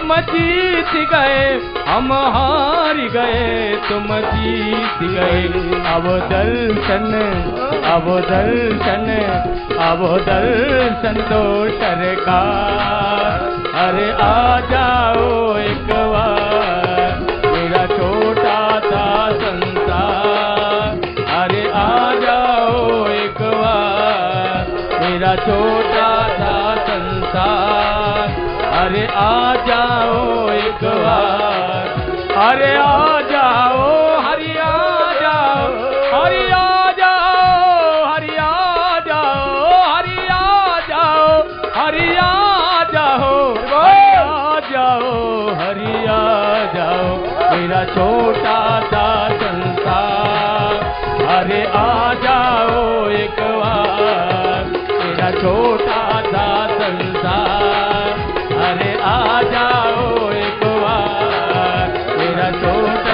तुम जीत गए, हम हार गए, तुम जीत गए। अब दर्शन, अब दर्शन, अब दर्शन दो सरकार। अरे आ जाओ एक बार मेरा छोटा सा संसार। अरे आ जाओ एक बार मेरा छोटा सा संसार। अरे आ जाओ एक बार, अरे आ जाओ, हरि आ जाओ, हरि आ जाओ, हरि आ जाओ, हरि आ जाओ, हरि आ जाओ, आ जाओ, हरि आ जाओ मेरा छोटा सा संसार। अरे आ जाओ एक बार मेरा छोटा सा संसार। अरे आ जाओ एक बार मेरा छोटा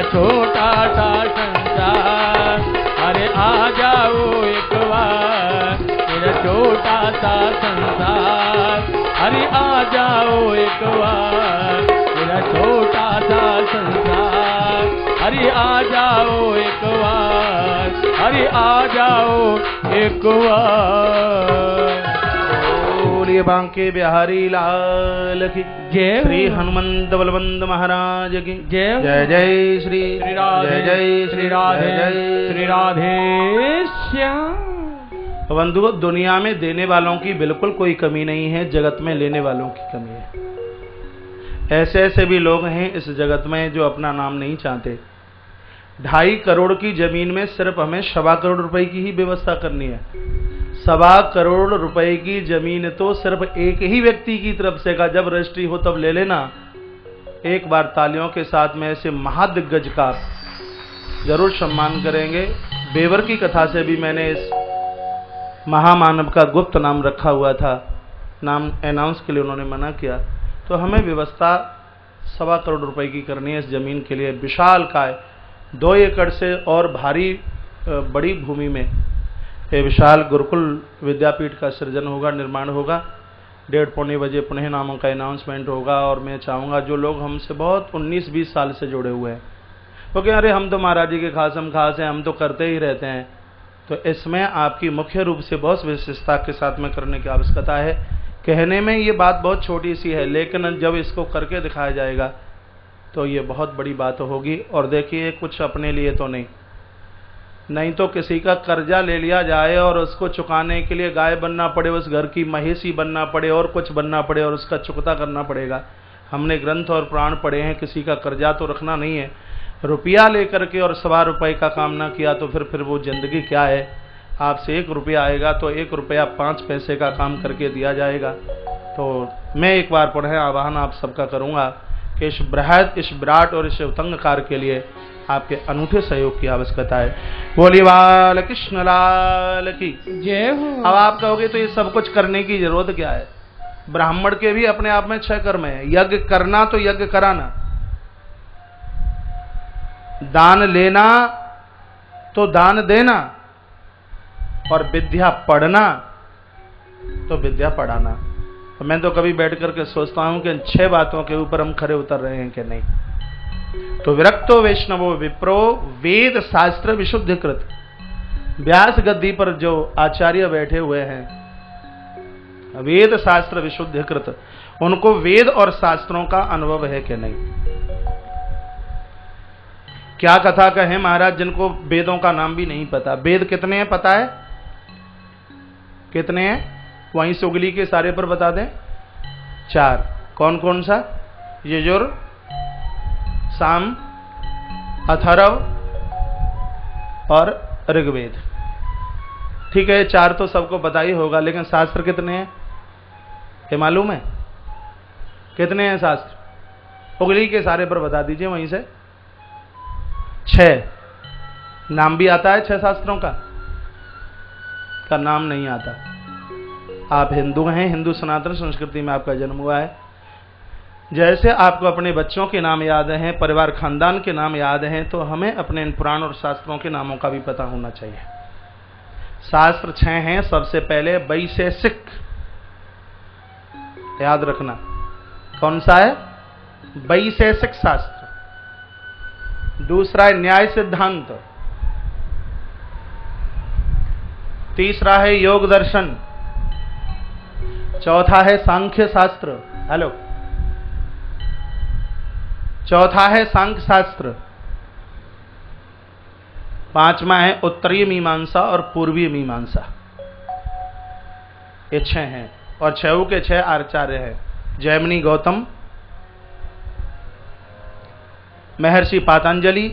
छोटा सा संसार। अरे आ जाओ एक बार मेरा छोटा सा संसार। अरे आ जाओ एक बार मेरा छोटा सा संसार। अरे आ जाओ एक बार, अरे आ जाओ एक बार। बोलिए बांके बिहारी लाल की जय। श्री हनुमंत बलवंत महाराज की जय। जय जय श्री श्री राधे, जय जय श्री राधे, जय श्री राधे श्याम। तो बंधुओं, दुनिया में देने वालों की बिल्कुल कोई कमी नहीं है, जगत में लेने वालों की कमी है। ऐसे ऐसे भी लोग हैं इस जगत में जो अपना नाम नहीं चाहते। 2.5 करोड़ की जमीन में सिर्फ हमें 1.25 करोड़ रुपए की ही व्यवस्था करनी है। 1.25 करोड़ रुपए की जमीन तो सिर्फ एक ही व्यक्ति की तरफ से का, जब रजिस्ट्री हो तब ले लेना। एक बार तालियों के साथ में ऐसे महादिग्गज का जरूर सम्मान करेंगे। बेवर की कथा से भी मैंने इस महामानव का गुप्त नाम रखा हुआ था, नाम अनाउंस के लिए उन्होंने मना किया। तो हमें व्यवस्था 1.25 करोड़ रुपए की करनी है इस जमीन के लिए। विशाल काय 2 एकड़ से और भारी बड़ी भूमि में ये विशाल गुरुकुल विद्यापीठ का सृजन होगा, निर्माण होगा। 1:30-1:45 बजे पुनः नामों का अनाउंसमेंट होगा। और मैं चाहूँगा जो लोग हमसे बहुत 19-20 साल से जुड़े हुए हैं, क्योंकि अरे हम तो महाराज जी के खासम खास हैं, हम तो करते ही रहते हैं, तो इसमें आपकी मुख्य रूप से बहुत विशेषता के साथ में करने की आवश्यकता है। कहने में ये बात बहुत छोटी सी है, लेकिन जब इसको करके दिखाया जाएगा तो ये बहुत बड़ी बात होगी। और देखिए, कुछ अपने लिए तो नहीं तो किसी का कर्जा ले लिया जाए और उसको चुकाने के लिए गाय बनना पड़े, उस घर की महेशी बनना पड़े और कुछ बनना पड़े और उसका चुकता करना पड़ेगा। हमने ग्रंथ और पुराण पढ़े हैं, किसी का कर्जा तो रखना नहीं है। रुपया लेकर के और 1.25 रुपये का काम ना किया तो फिर वो जिंदगी क्या है। आपसे 1 रुपया आएगा तो 1 रुपया 5 पैसे का काम करके दिया जाएगा। तो मैं एक बार पुनः आह्वान आप सबका करूँगा कि इस बृहद, इस विराट और इस उतंग कार्य के लिए आपके अनूठे सहयोग की आवश्यकता है। बोलिए बाल कृष्ण लाल की जय हो। अब आप कहोगे तो ये सब कुछ करने की जरूरत क्या है? ब्राह्मण के भी अपने आप में 6 कर्म है। यज्ञ करना तो यज्ञ कराना, दान लेना तो दान देना, और विद्या पढ़ना तो विद्या पढ़ाना। तो मैं तो कभी बैठ करके सोचता हूं कि इन 6 बातों के ऊपर हम खरे उतर रहे हैं कि नहीं। तो विरक्तो वैष्णवो विप्रो वेद शास्त्र विशुद्धिकृत। व्यास गद्दी पर जो आचार्य बैठे हुए हैं, वेद शास्त्र विशुद्धिकृत, उनको वेद और शास्त्रों का अनुभव है कि नहीं। क्या कथा कहें महाराज, जिनको वेदों का नाम भी नहीं पता। वेद कितने हैं पता है? कितने हैं? वहीं से उंगली के सारे पर बता दें। 4। कौन कौन सा? यजुर, साम, अथर्व और ऋग्वेद। ठीक है, 4 तो सबको पता ही होगा, लेकिन शास्त्र कितने हैं ये मालूम है? कितने हैं शास्त्र? उंगली के सारे पर बता दीजिए वहीं से। 6 नाम भी आता है 6 शास्त्रों का नाम नहीं आता। आप हिंदू हैं, हिंदू सनातन संस्कृति में आपका जन्म हुआ है। जैसे आपको अपने बच्चों के नाम याद हैं, परिवार खानदान के नाम याद हैं, तो हमें अपने इन पुराण और शास्त्रों के नामों का भी पता होना चाहिए। शास्त्र 6 हैं। सबसे पहले वैशेषिक, याद रखना कौन सा है? वैशेषिक शास्त्र। दूसरा है न्याय सिद्धांत। तीसरा है योग दर्शन। चौथा है सांख्य शास्त्र। हेलो, चौथा है सांख्य शास्त्र। पांचवा है उत्तरीय मीमांसा और पूर्वीय मीमांसा। ये 6 हैं और 6 के 6 आचार्य हैं। जैमिनी गौतम, महर्षि पातंजलि,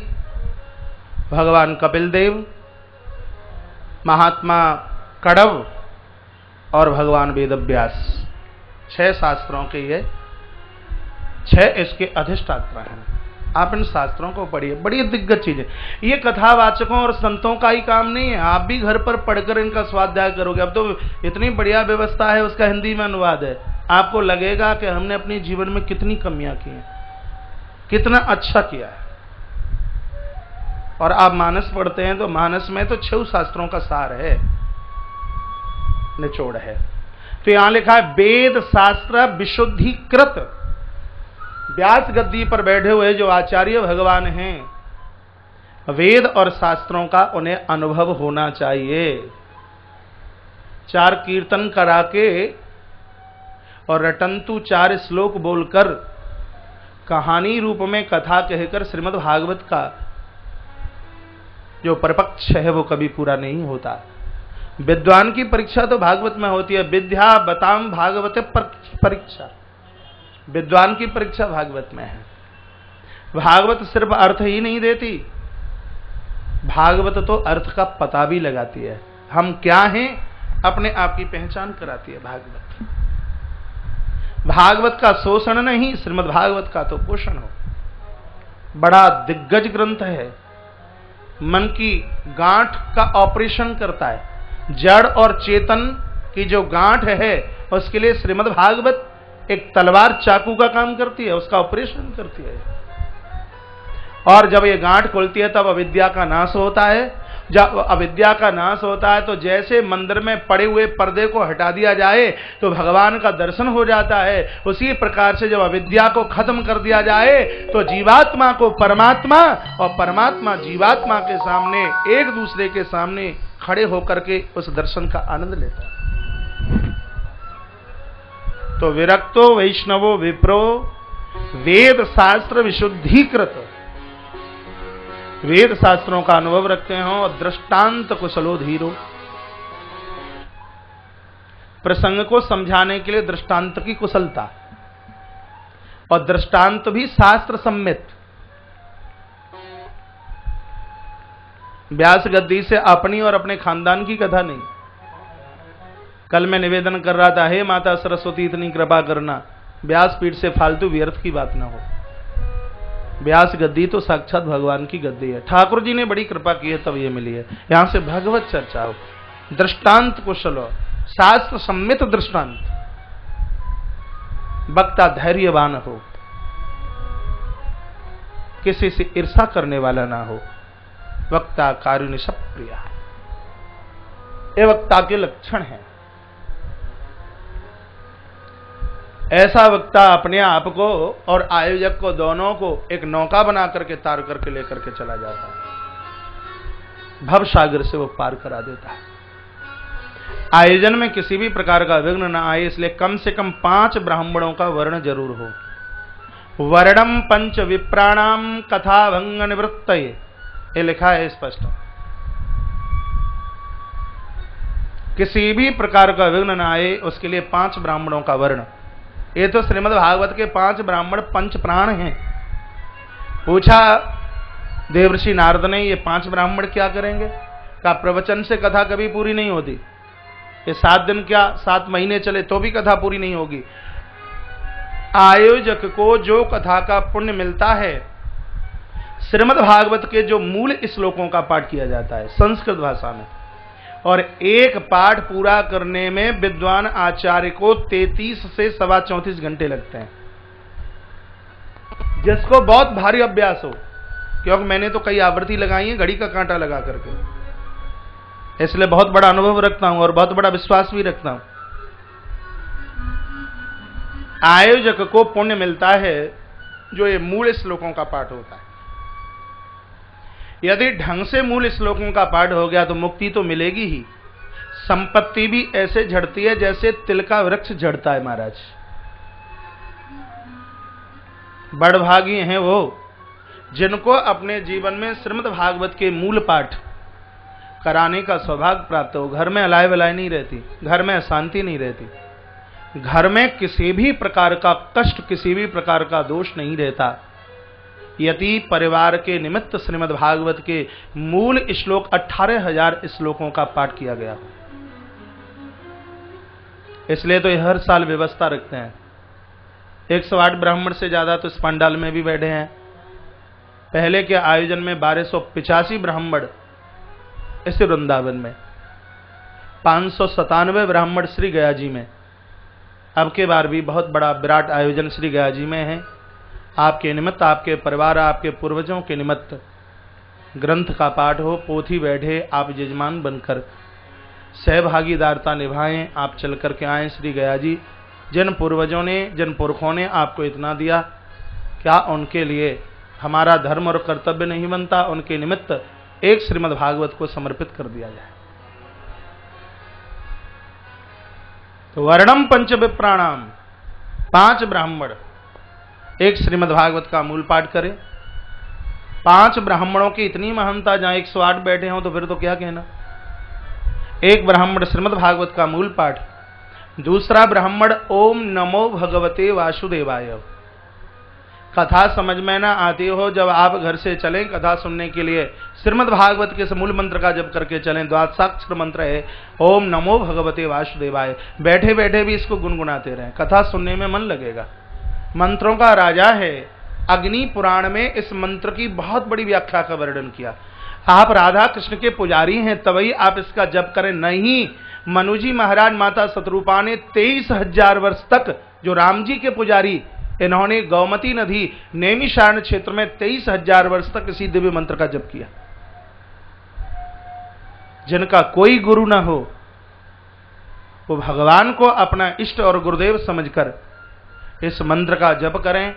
भगवान कपिल देव, महात्मा कड़व और भगवान वेदव्यास। 6 शास्त्रों के ये 6 इसके अधिष्ठाता हैं। आप इन शास्त्रों को पढ़िए, बड़ी दिग्गज चीज है। ये कथावाचकों और संतों का ही काम नहीं है, आप भी घर पर पढ़कर इनका स्वाध्याय करोगे। अब तो इतनी बढ़िया व्यवस्था है, उसका हिंदी में अनुवाद है। आपको लगेगा कि हमने अपने जीवन में कितनी कमियां की हैं, कितना अच्छा किया है। और आप मानस पढ़ते हैं तो मानस में तो 6 शास्त्रों का सार है, निचोड़ है। तो यहां लिखा है वेद शास्त्र विशुद्धिकृत। व्यास गद्दी पर बैठे हुए जो आचार्य भगवान हैं, वेद और शास्त्रों का उन्हें अनुभव होना चाहिए। 4 कीर्तन करा के और रटंतु 4 श्लोक बोलकर, कहानी रूप में कथा कहकर श्रीमद् भागवत का जो परपक्ष है वो कभी पूरा नहीं होता। विद्वान की परीक्षा तो भागवत में होती है। विद्या बताम भागवत परीक्षा, विद्वान की परीक्षा भागवत में है। भागवत सिर्फ अर्थ ही नहीं देती, भागवत तो अर्थ का पता भी लगाती है। हम क्या हैं अपने आप की पहचान कराती है भागवत। भागवत का शोषण नहीं, श्रीमद् भागवत का तो पोषण हो। बड़ा दिग्गज ग्रंथ है, मन की गांठ का ऑपरेशन करता है। जड़ और चेतन की जो गांठ है उसके लिए श्रीमद् भागवत एक तलवार चाकू का काम करती है, उसका ऑपरेशन करती है। और जब ये गांठ खुलती है तब अविद्या का नाश होता है। जब अविद्या का नाश होता है तो जैसे मंदिर में पड़े हुए पर्दे को हटा दिया जाए तो भगवान का दर्शन हो जाता है, उसी प्रकार से जब अविद्या को खत्म कर दिया जाए तो जीवात्मा को परमात्मा और परमात्मा जीवात्मा के सामने, एक दूसरे के सामने खड़े होकर के उस दर्शन का आनंद लेता है। तो विरक्तो वैष्णवो विप्रो वेद शास्त्र विशुद्धिकृत, वेद शास्त्रों का अनुभव रखते हो और दृष्टांत कुशलो धीरो, प्रसंग को समझाने के लिए दृष्टांत की कुशलता, और दृष्टांत भी शास्त्र सम्मित। व्यास गद्दी से अपनी और अपने खानदान की कथा नहीं। कल मैं निवेदन कर रहा था, हे माता सरस्वती इतनी कृपा करना, व्यासपीठ से फालतू व्यर्थ की बात ना हो। व्यास गद्दी तो साक्षात भगवान की गद्दी है, ठाकुर जी ने बड़ी कृपा की है तब ये मिली है। यहां से भगवत चर्चा हो, दृष्टांत कुशल हो, शास्त्र सम्मित दृष्टांत, वक्ता धैर्यवान हो, किसी से ईर्षा करने वाला ना हो, वक्ता कारुण्य प्रिया, ये वक्ता के लक्षण हैं। ऐसा वक्ता अपने आप को और आयोजक को दोनों को एक नौका बना करके तार करके लेकर के चला जाता है, भव सागर से वो पार करा देता है। आयोजन में किसी भी प्रकार का विघ्न न आए, इसलिए कम से कम 5 ब्राह्मणों का वर्ण जरूर हो। वर्णम पंच विप्राणाम कथा भंग निवृत्त, ये लिखा है स्पष्ट। किसी भी प्रकार का विघ्न न आए उसके लिए 5 ब्राह्मणों का वर्ण। ये तो श्रीमद् भागवत के 5 ब्राह्मण पंच प्राण हैं। पूछा देवर्षि नारद ने, ये 5 ब्राह्मण क्या करेंगे? का प्रवचन से कथा कभी पूरी नहीं होती। ये 7 दिन क्या 7 महीने चले तो भी कथा पूरी नहीं होगी। आयोजक को जो कथा का पुण्य मिलता है, श्रीमद् भागवत के जो मूल श्लोकों का पाठ किया जाता है संस्कृत भाषा में, और एक पाठ पूरा करने में विद्वान आचार्य को 33 से 34 घंटे लगते हैं। जिसको बहुत भारी अभ्यास हो, क्योंकि मैंने तो कई आवृत्ति लगाई है घड़ी का कांटा लगा करके, इसलिए बहुत बड़ा अनुभव रखता हूं और बहुत बड़ा विश्वास भी रखता हूं। आयोजक को पुण्य मिलता है जो ये मूल श्लोकों का पाठ होता है। यदि ढंग से मूल श्लोकों का पाठ हो गया तो मुक्ति तो मिलेगी ही, संपत्ति भी ऐसे झड़ती है जैसे तिल का वृक्ष झड़ता है महाराज। बड़भागी हैं वो जिनको अपने जीवन में श्रीमद् भागवत के मूल पाठ कराने का सौभाग्य प्राप्त हो। घर में अलाय वलाय नहीं रहती, घर में अशांति नहीं रहती, घर में किसी भी प्रकार का कष्ट, किसी भी प्रकार का दोष नहीं रहता, यदि परिवार के निमित्त श्रीमद् भागवत के मूल श्लोक 18,000 श्लोकों का पाठ किया गया। इसलिए तो ये हर साल व्यवस्था रखते हैं। 108 ब्राह्मण से ज्यादा तो इस पंडाल में भी बैठे हैं। पहले के आयोजन में 1285 ब्राह्मण इस वृंदावन में, 597 ब्राह्मण श्री गया जी में। अब के बार भी बहुत बड़ा विराट आयोजन श्री गया जी में है। आपके निमित्त, आपके परिवार, आपके पूर्वजों के निमित्त ग्रंथ का पाठ हो, पोथी बैठे, आप यजमान बनकर सहभागीदारता निभाएं। आप चल करके आए श्री गया जी। जिन पूर्वजों ने, जिन पुरखों ने आपको इतना दिया, क्या उनके लिए हमारा धर्म और कर्तव्य नहीं बनता उनके निमित्त एक श्रीमद् भागवत को समर्पित कर दिया जाए। तो वर्णम पंच विप्राणाम, 5 ब्राह्मण एक श्रीमद् भागवत का मूल पाठ करें। 5 ब्राह्मणों की इतनी महानता, जहां 108 बैठे हों तो फिर तो क्या कहना। एक ब्राह्मण श्रीमद् भागवत का मूल पाठ, दूसरा ब्राह्मण ओम नमो भगवते वासुदेवाय। कथा समझ में ना आती हो, जब आप घर से चलें कथा सुनने के लिए, श्रीमद् भागवत के मूल मंत्र का जप करके चलें। द्वादशाक्षर मंत्र है ओम नमो भगवते वासुदेवाय। बैठे बैठे भी इसको गुनगुनाते रहें, कथा सुनने में मन लगेगा। मंत्रों का राजा है। अग्नि पुराण में इस मंत्र की बहुत बड़ी व्याख्या का वर्णन किया। आप राधा कृष्ण के पुजारी हैं तभी आप इसका जप करें, नहीं मनुजी महाराज माता शतरूपा ने 23,000 वर्ष तक, जो राम जी के पुजारी, इन्होंने गौमती नदी नैमिषारण्य क्षेत्र में 23,000 वर्ष तक इसी दिव्य मंत्र का जप किया। जिनका कोई गुरु ना हो वो भगवान को अपना इष्ट और गुरुदेव समझकर इस मंत्र का जप करें,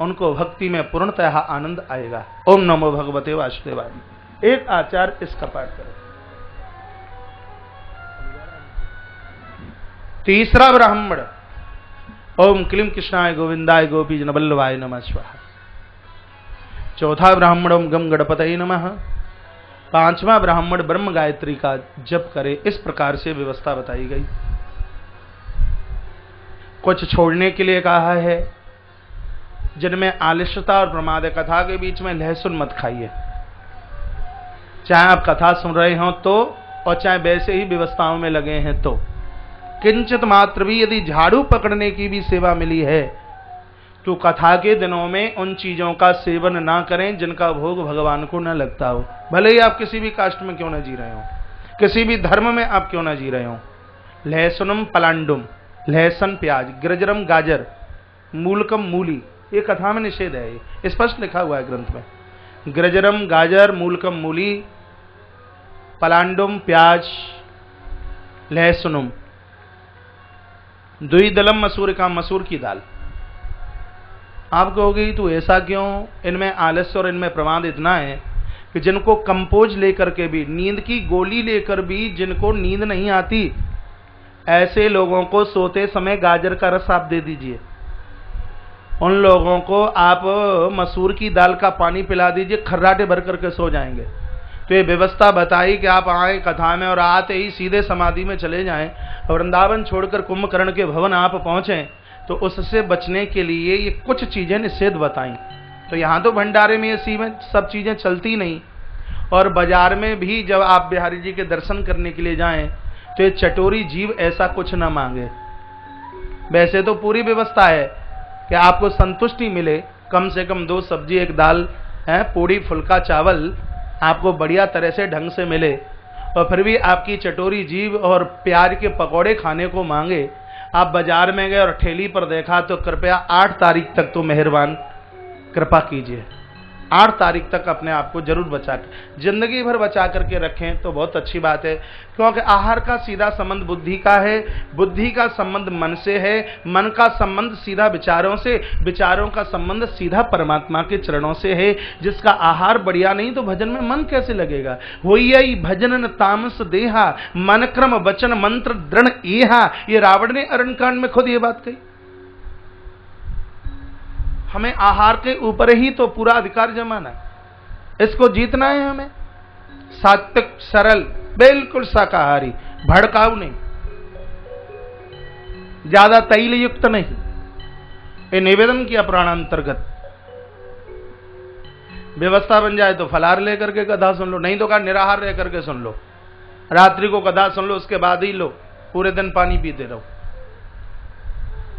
उनको भक्ति में पूर्णतः आनंद आएगा। ओम नमो भगवते वासुदेवाय। एक आचार्य इसका पाठ करें। तीसरा ब्राह्मण ओम क्लीं कृष्णाय गोविंदाय गोपी जन बल्लभाय नमः स्वाहा। चौथा ब्राह्मण ओम गम गणपतये नमः। 5वां ब्राह्मण ब्रह्म गायत्री का जप करे। इस प्रकार से व्यवस्था बताई गई। कुछ छोड़ने के लिए कहा है, जिनमें आलस्यता और प्रमाद है। कथा के बीच में लहसुन मत खाइए, चाहे आप कथा सुन रहे हो तो, और चाहे वैसे ही व्यवस्थाओं में लगे हैं तो। किंचित मात्र भी यदि झाड़ू पकड़ने की भी सेवा मिली है तो कथा के दिनों में उन चीजों का सेवन ना करें जिनका भोग भगवान को न लगता हो। भले ही आप किसी भी कास्ट में क्यों न जी रहे हो, किसी भी धर्म में आप क्यों न जी रहे हो। लहसुनम पलांडुम, लहसुन प्याज, गिरजरम गाजर, मूलकम मूली, ये कथा में निषेध है। ये स्पष्ट लिखा हुआ है ग्रंथ में। गिरजरम गाजर, मूलकम मूली, पलांडुम प्याज, लहसुनम, द्विदलम मसूर का, मसूर की दाल। आप कहोगे तो ऐसा क्यों, इनमें आलस्य और इनमें प्रमाद इतना है कि जिनको कंपोज लेकर के भी, नींद की गोली लेकर भी जिनको नींद नहीं आती, ऐसे लोगों को सोते समय गाजर का रस आप दे दीजिए। उन लोगों को आप मसूर की दाल का पानी पिला दीजिए, खर्राटे भर करके सो जाएंगे। तो ये व्यवस्था बताई कि आप आए कथा में और आते ही सीधे समाधि में चले जाएं, वृंदावन छोड़कर कुंभकर्ण के भवन आप पहुंचें, तो उससे बचने के लिए ये कुछ चीजें निषेध बताई। तो यहाँ तो भंडारे में ये सब चीजें चलती नहीं, और बाजार में भी जब आप बिहारी जी के दर्शन करने के लिए जाएं तो ये चटोरी जीव ऐसा कुछ ना मांगे। वैसे तो पूरी व्यवस्था है कि आपको संतुष्टि मिले, कम से कम 2 सब्जी 1 दाल है, पूड़ी फुल्का चावल आपको बढ़िया तरह से ढंग से मिले, और फिर भी आपकी चटोरी जीभ और प्याज के पकौड़े खाने को मांगे। आप बाजार में गए और ठेली पर देखा तो कृपया 8 तारीख तक तो मेहरबान कृपा कीजिए, 8 तारीख तक अपने आप को जरूर बचा कर, जिंदगी भर बचा करके रखें तो बहुत अच्छी बात है। क्योंकि आहार का सीधा संबंध बुद्धि का है, बुद्धि का संबंध मन से है, मन का संबंध सीधा विचारों से, विचारों का संबंध सीधा परमात्मा के चरणों से है। जिसका आहार बढ़िया नहीं तो भजन में मन कैसे लगेगा। होई भजन तामस देहा, मन क्रम वचन मंत्र दृढ़ एहा। ये रावण ने अरण्यकांड में खुद ये बात कही। हमें आहार के ऊपर ही तो पूरा अधिकार जमाना है, इसको जीतना है हमें। सात्विक सरल बिल्कुल शाकाहारी, भड़काऊ नहीं, ज्यादा तैल युक्त नहीं। ये निवेदन किया प्राणांतर्गत। व्यवस्था बन जाए तो फलाहार लेकर के कथा सुन लो, नहीं तो कहा निराहार रह करके सुन लो, रात्रि को कथा सुन लो, उसके बाद ही लो, पूरे दिन पानी पीते रहो।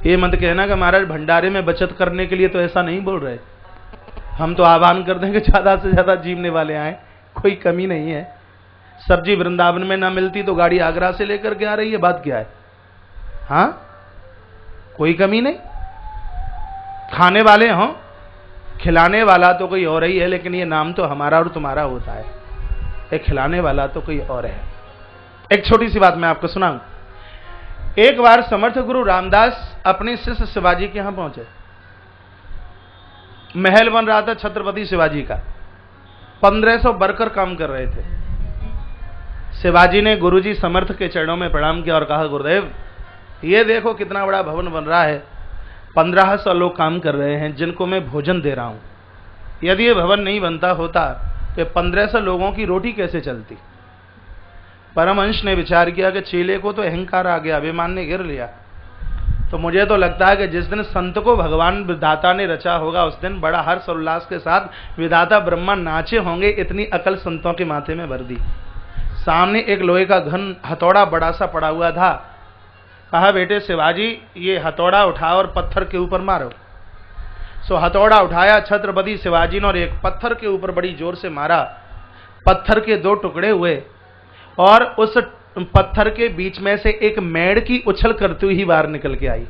ये मत कहना कि महाराज भंडारे में बचत करने के लिए तो ऐसा नहीं बोल रहे। हम तो आह्वान कर देंगे ज्यादा से ज्यादा जीवने वाले आए, कोई कमी नहीं है। सब्जी वृंदावन में ना मिलती तो गाड़ी आगरा से लेकर के आ रही है, बात क्या है? हाँ, कोई कमी नहीं। खाने वाले हों, खिलाने वाला तो कोई और ही है, लेकिन ये नाम तो हमारा और तुम्हारा होता है, एक खिलाने वाला तो कोई और है। एक छोटी सी बात मैं आपको सुनाऊं। एक बार समर्थ गुरु रामदास अपने शिष्य शिवाजी के यहां पहुंचे। महल बन रहा था छत्रपति शिवाजी का, 1500 वर्कर काम कर रहे थे। शिवाजी ने गुरुजी समर्थ के चरणों में प्रणाम किया और कहा, गुरुदेव ये देखो कितना बड़ा भवन बन रहा है, 1500 लोग काम कर रहे हैं जिनको मैं भोजन दे रहा हूं। यदि ये भवन नहीं बनता होता तो 1500 लोगों की रोटी कैसे चलती। परमहंस ने विचार किया कि चेले को तो अहंकार आ गया, अभिमान ने घेर लिया। तो मुझे तो लगता है कि जिस दिन संत को भगवान विधाता ने रचा होगा उस दिन बड़ा हर्ष और उल्लास के साथ विधाता ब्रह्मा नाचे होंगे। इतनी अकल संतों के माथे में भर दी। सामने एक लोहे का घन हथौड़ा बड़ा सा पड़ा हुआ था। कहा, बेटे शिवाजी ये हथौड़ा उठाओ और पत्थर के ऊपर मारो। सो हथौड़ा उठाया छत्रपति शिवाजी ने और एक पत्थर के ऊपर बड़ी जोर से मारा। पत्थर के 2 टुकड़े हुए और उस पत्थर के बीच में से एक मेड़ की उछल करती हुई बाहर निकल के आई।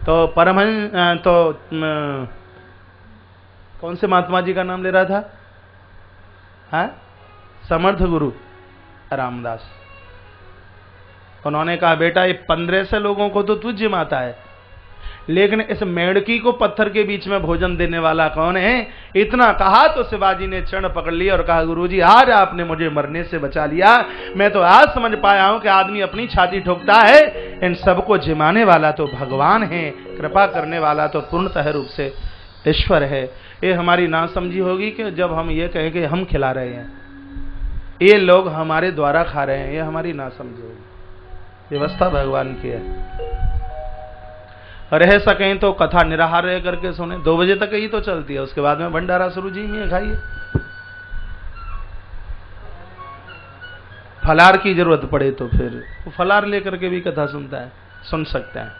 तो परमहंस तो कौन से महात्मा जी का नाम ले रहा था? हाँ, समर्थ गुरु रामदास। उन्होंने कहा, बेटा ये 1500 लोगों को तो तू जिमाता है, लेकिन इस मेढ़की को पत्थर के बीच में भोजन देने वाला कौन है? इतना कहा तो शिवाजी ने चरण पकड़ लिया और कहा, गुरुजी आज आपने मुझे मरने से बचा लिया। मैं तो आज समझ पाया हूं कि आदमी अपनी छाती ठोकता है, इन सबको जिमाने वाला तो भगवान है, कृपा करने वाला तो पूर्णतः रूप से ईश्वर है। ये हमारी नासमझी होगी कि जब हम ये कहें कि हम खिला रहे हैं, ये लोग हमारे द्वारा खा रहे हैं, ये हमारी नासमझी होगी। व्यवस्था भगवान की है। रह सकें तो कथा निराहार रह करके सुने, 2 बजे तक ही तो चलती है, उसके बाद में भंडारा शुरू जी में खाइए। फलार की जरूरत पड़े तो फिर फलार लेकर के भी कथा सुन सकते हैं।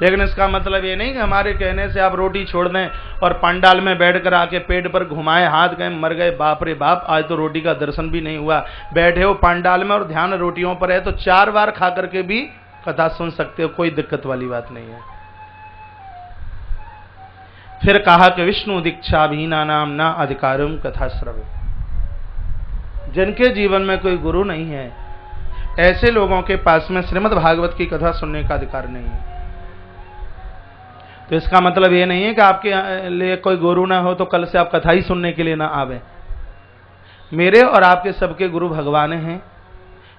लेकिन इसका मतलब ये नहीं कि हमारे कहने से आप रोटी छोड़ दें और पंडाल में बैठकर आके पेट पर घुमाए, हाथ गए मर गए, बाप रे बाप आज तो रोटी का दर्शन भी नहीं हुआ। बैठे हो पंडाल में और ध्यान रोटियों पर है तो 4 बार खा करके भी कथा सुन सकते हो, कोई दिक्कत वाली बात नहीं है। फिर कहा कि विष्णु दीक्षा भीना नाम ना अधिकारम कथा श्रवे। जिनके जीवन में कोई गुरु नहीं है, ऐसे लोगों के पास में श्रीमद् भागवत की कथा सुनने का अधिकार नहीं है। तो इसका मतलब ये नहीं है कि आपके लिए कोई गुरु ना हो तो कल से आप कथा ही सुनने के लिए ना आवे। मेरे और आपके सबके गुरु भगवान हैं,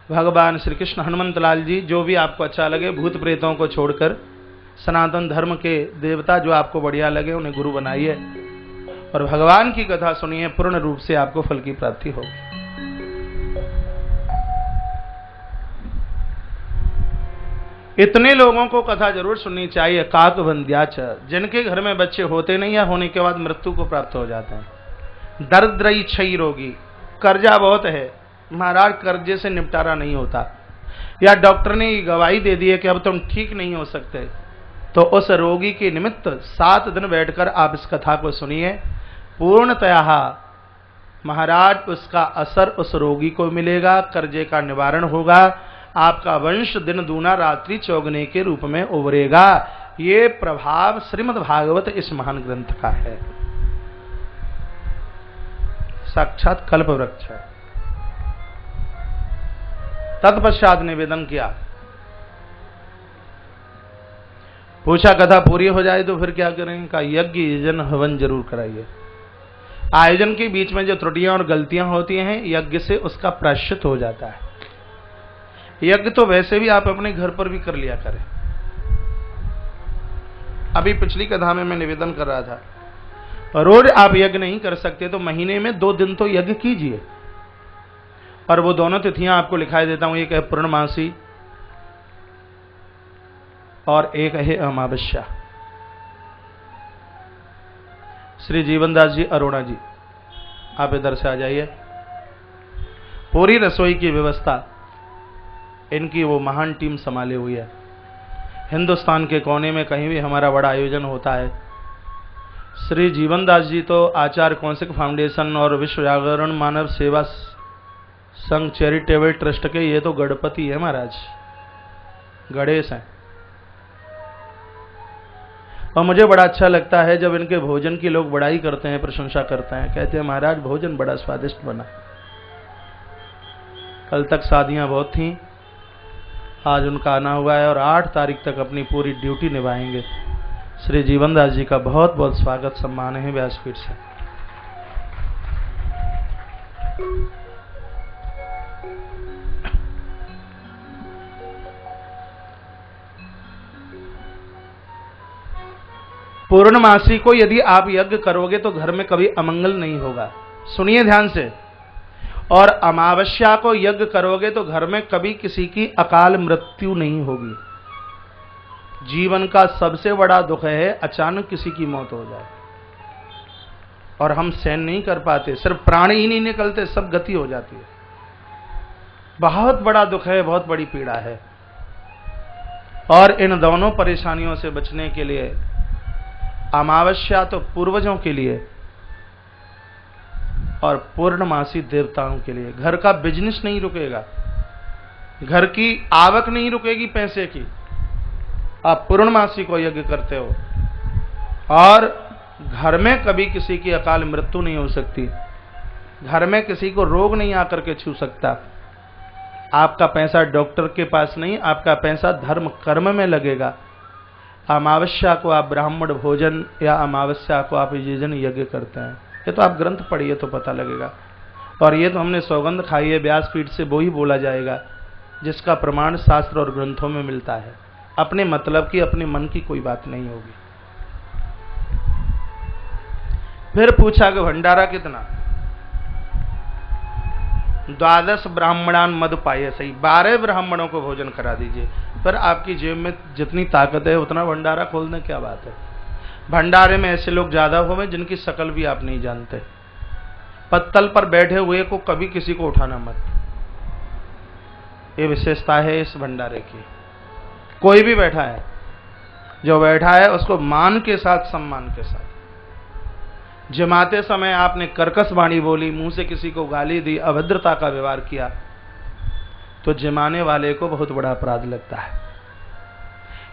भगवान श्री कृष्ण, हनुमंत लाल जी, जो भी आपको अच्छा लगे, भूत प्रेतों को छोड़कर सनातन धर्म के देवता जो आपको बढ़िया लगे उन्हें गुरु बनाइए और भगवान की कथा सुनिए, पूर्ण रूप से आपको फल की प्राप्ति होगी। इतने लोगों को कथा जरूर सुननी चाहिए। काक बंध्याच, जिनके घर में बच्चे होते नहीं या होने के बाद मृत्यु को प्राप्त हो जाते हैं। दरिद्रई क्षयी रोगी, कर्जा बहुत है महाराज, कर्जे से निपटारा नहीं होता। या डॉक्टर ने गवाही दे दी है कि अब तुम ठीक नहीं हो सकते, तो उस रोगी के निमित्त 7 दिन बैठकर आप इस कथा को सुनिए। पूर्णतया महाराज उसका असर उस रोगी को मिलेगा, कर्जे का निवारण होगा, आपका वंश दिन दूना रात्रि चौगने के रूप में उभरेगा। ये प्रभाव श्रीमद् भागवत इस महान ग्रंथ का है, साक्षात कल्प वृक्ष है। तत्पश्चात निवेदन किया, पूछा कथा पूरी हो जाए तो फिर क्या करेंगे? का यज्ञ यजन हवन जरूर कराइए। आयोजन के बीच में जो त्रुटियां और गलतियां होती हैं, यज्ञ से उसका प्रायश्चित हो जाता है। यज्ञ तो वैसे भी आप अपने घर पर भी कर लिया करें। अभी पिछली कथा में मैं निवेदन कर रहा था, रोज आप यज्ञ नहीं कर सकते तो महीने में 2 दिन तो यज्ञ कीजिए। और वो दोनों तिथियां आपको लिखाई देता हूं, एक है पूर्णमासी और एक है अमावस्या। श्री जीवनदास जी, अरोड़ा जी, आप इधर से आ जाइए। पूरी रसोई की व्यवस्था इनकी वो महान टीम संभाली हुई है। हिंदुस्तान के कोने में कहीं भी हमारा बड़ा आयोजन होता है, श्री जीवनदास जी तो आचार्य कौशिक फाउंडेशन और विश्व जागरण मानव सेवा संघ चैरिटेबल ट्रस्ट के ये तो गणपति है महाराज, गणेश हैं। और मुझे बड़ा अच्छा लगता है जब इनके भोजन की लोग बड़ाई करते हैं, प्रशंसा करते हैं, कहते हैं महाराज भोजन बड़ा स्वादिष्ट बना। कल तक शादियां बहुत थीं, आज उनका आना हुआ है और 8 तारीख तक अपनी पूरी ड्यूटी निभाएंगे। श्री जीवनदास जी का बहुत बहुत स्वागत सम्मान है व्यासपीठ से। पूर्णमासी को यदि आप यज्ञ करोगे तो घर में कभी अमंगल नहीं होगा, सुनिए ध्यान से। और अमावस्या को यज्ञ करोगे तो घर में कभी किसी की अकाल मृत्यु नहीं होगी। जीवन का सबसे बड़ा दुख है अचानक किसी की मौत हो जाए और हम सहन नहीं कर पाते, सिर्फ प्राण ही नहीं निकलते, सब गति हो जाती है। बहुत बड़ा दुख है, बहुत बड़ी पीड़ा है। और इन दोनों परेशानियों से बचने के लिए अमावस्या तो पूर्वजों के लिए और पूर्णमासी देवताओं के लिए। घर का बिजनेस नहीं रुकेगा, घर की आवक नहीं रुकेगी पैसे की। आप पूर्णमासी को यज्ञ करते हो और घर में कभी किसी की अकाल मृत्यु नहीं हो सकती, घर में किसी को रोग नहीं आकर के छू सकता। आपका पैसा डॉक्टर के पास नहीं, आपका पैसा धर्म कर्म में लगेगा। अमावस्या को आप ब्राह्मण भोजन या अमावस्या को आप यजन यज्ञ करते हैं, ये तो आप ग्रंथ पढ़िए तो पता लगेगा। और ये तो हमने सौगंध खाई है, व्यासपीठ से वो ही बोला जाएगा जिसका प्रमाण शास्त्र और ग्रंथों में मिलता है। अपने मतलब की, अपने मन की कोई बात नहीं होगी। फिर पूछा कि भंडारा कितना? 12 ब्राह्मणान मद पाए, सही 12 ब्राह्मणों को भोजन करा दीजिए। पर आपकी जेब में जितनी ताकत है उतना भंडारा खोल दें, क्या बात है। भंडारे में ऐसे लोग ज्यादा होंगे जिनकी शकल भी आप नहीं जानते। पत्तल पर बैठे हुए को कभी किसी को उठाना मत, ये विशेषता है इस भंडारे की। कोई भी बैठा है, जो बैठा है उसको मान के साथ, सम्मान के साथ। जमाते समय आपने कर्कश वाणी बोली, मुंह से किसी को गाली दी, अभद्रता का व्यवहार किया, तो जमाने वाले को बहुत बड़ा अपराध लगता है।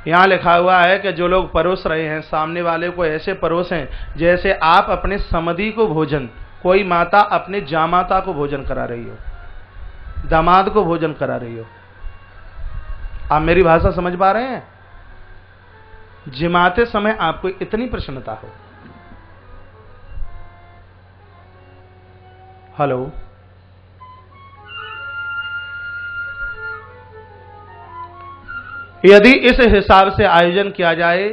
यहां लिखा हुआ है कि जो लोग परोस रहे हैं, सामने वाले को ऐसे परोसें जैसे आप अपने समधी को भोजन, कोई माता अपने जामाता को भोजन करा रही हो, दामाद को भोजन करा रही हो। आप मेरी भाषा समझ पा रहे हैं? जिमाते समय आपको इतनी प्रसन्नता हो। हेलो, यदि इस हिसाब से आयोजन किया जाए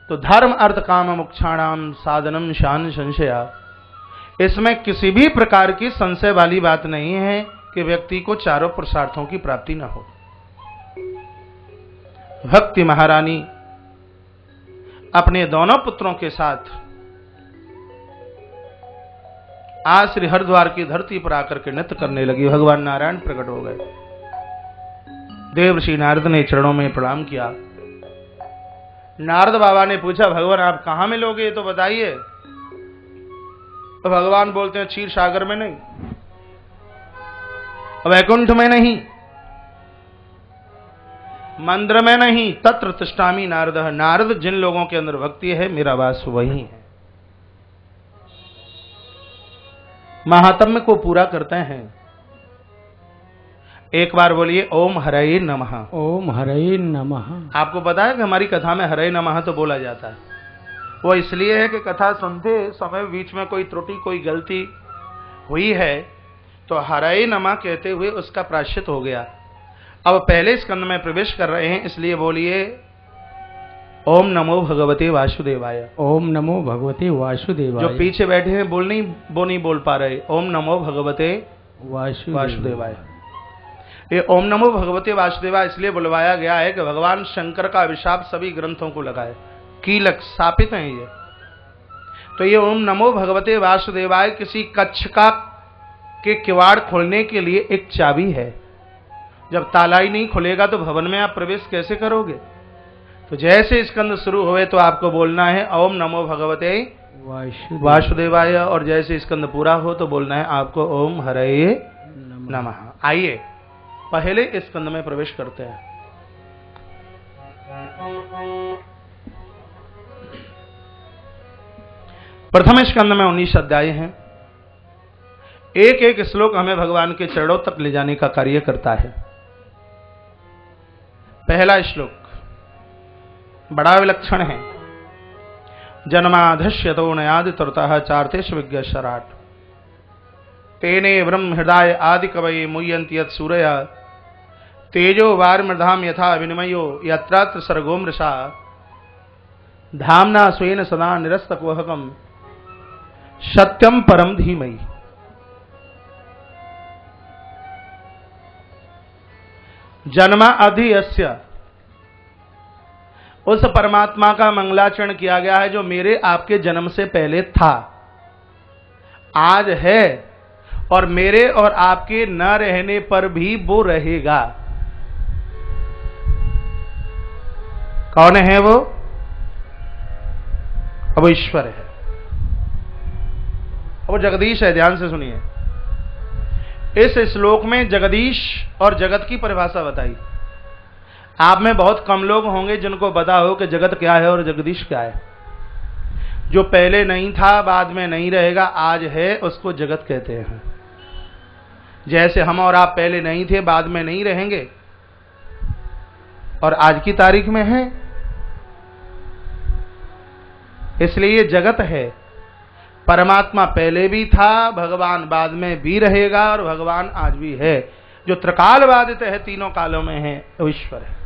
तो धर्म अर्थ काम मोक्षाणाम साधनम शान संशया, इसमें किसी भी प्रकार की संशय वाली बात नहीं है कि व्यक्ति को चारों पुरुषार्थों की प्राप्ति न हो। भक्ति महारानी अपने दोनों पुत्रों के साथ आज श्री हरिद्वार की धरती पर आकर के नृत्य करने लगी। भगवान नारायण प्रकट हो गए। देवर्षि नारद ने चरणों में प्रणाम किया। नारद बाबा ने पूछा, भगवान आप कहां मिलोगे ये तो बताइए। तो भगवान बोलते हैं, क्षीर सागर में नहीं, वैकुंठ में नहीं, मंदिर में नहीं, तत्र तिष्ठामि नारद। नारद जिन लोगों के अंदर भक्ति है मेरा वास वही है। महात्म्य को पूरा करते हैं। एक बार बोलिए ओम हरये नमः। ओम हरये नमः। आपको पता है कि हमारी कथा में हरये नमः तो बोला जाता है। वो इसलिए है कि कथा सुनते समय बीच में कोई त्रुटि कोई गलती हुई है तो हरये नमः कहते हुए उसका प्रायश्चित हो गया। अब पहले स्कंद में प्रवेश कर रहे हैं, इसलिए बोलिए ओम नमो भगवते वासुदेवाय। ओम नमो भगवते वासुदेवाय। जो पीछे बैठे हैं वो नहीं बोल पा रहे। ओम नमो भगवते वासुदेवाय। ये ओम नमो भगवते वासुदेवाय इसलिए बुलवाया गया है कि भगवान शंकर का अभिशाप सभी ग्रंथों को लगा है, कीलक स्थापित है ये। तो ये ओम नमो भगवते वासुदेवाय किसी कक्ष के किवाड़ खोलने के लिए एक चाबी है। जब ताला ही नहीं खुलेगा तो भवन में आप प्रवेश कैसे करोगे। तो जैसे स्कंद शुरू हुए तो आपको बोलना है ओम नमो भगवते वासुदेवाय, और जैसे स्कंद पूरा हो तो बोलना है आपको ओम हरये नमः। आइए पहले स्कंद में प्रवेश करते हैं। प्रथम स्कंद में 19 अध्याय हैं। एक एक श्लोक हमें भगवान के चरणों तक ले जाने का कार्य करता है। पहला श्लोक बड़ा विलक्षण है। जन्माधश्यतो नयादि तुरतः चार्तेषु विज्ञशराट तेने ब्रह्म हृदय आदि कवये मुह्यन्ति यत् सूरया तेजो वारिमृधाम यथा विनिमयो यत्रात्र सर्गो मृषा धाम्ना स्वेन सदा निरस्तकुहकम् सत्यम परम धीमहि। जन्मा अधियस्य, उस परमात्मा का मंगलाचरण किया गया है जो मेरे आपके जन्म से पहले था, आज है और मेरे और आपके न रहने पर भी वो रहेगा। कौन है वो? अब ईश्वर है, वो जगदीश है। ध्यान से सुनिए, इस श्लोक में जगदीश और जगत की परिभाषा बताई। आप में बहुत कम लोग होंगे जिनको पता हो कि जगत क्या है और जगदीश क्या है। जो पहले नहीं था, बाद में नहीं रहेगा, आज है, उसको जगत कहते हैं। जैसे हम और आप पहले नहीं थे, बाद में नहीं रहेंगे और आज की तारीख में है, इसलिए जगत है। परमात्मा पहले भी था, भगवान बाद में भी रहेगा और भगवान आज भी है। जो त्रिकालवादित है, तीनों कालों में है, वो ईश्वर है।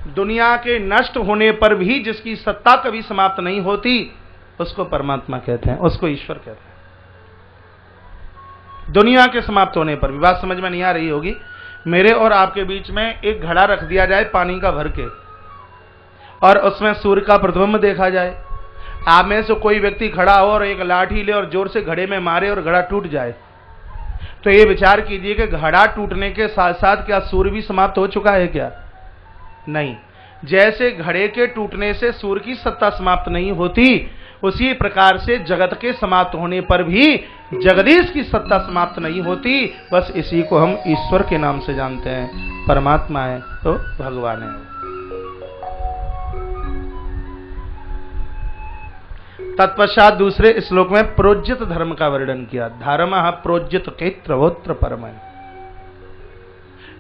दुनिया के नष्ट होने पर भी जिसकी सत्ता कभी समाप्त नहीं होती उसको परमात्मा कहते हैं, उसको ईश्वर कहते हैं। दुनिया के समाप्त होने पर भी, बात समझ में नहीं आ रही होगी। मेरे और आपके बीच में एक घड़ा रख दिया जाए पानी का भर के और उसमें सूर्य का प्रतिबिंब देखा जाए। आप में से कोई व्यक्ति खड़ा हो और एक लाठी ले और जोर से घड़े में मारे और घड़ा टूट जाए, तो ये विचार कीजिए कि घड़ा टूटने के साथ साथ क्या सूर्य भी समाप्त हो चुका है क्या? नहीं। जैसे घड़े के टूटने से सूर्य की सत्ता समाप्त नहीं होती, उसी प्रकार से जगत के समाप्त होने पर भी जगदीश की सत्ता समाप्त नहीं होती। बस इसी को हम ईश्वर के नाम से जानते हैं। परमात्मा है तो भगवान है। तत्पश्चात दूसरे श्लोक में प्रोज्जित धर्म का वर्णन किया। धर्म प्रोज्जित क्षेत्रवोत्र परम।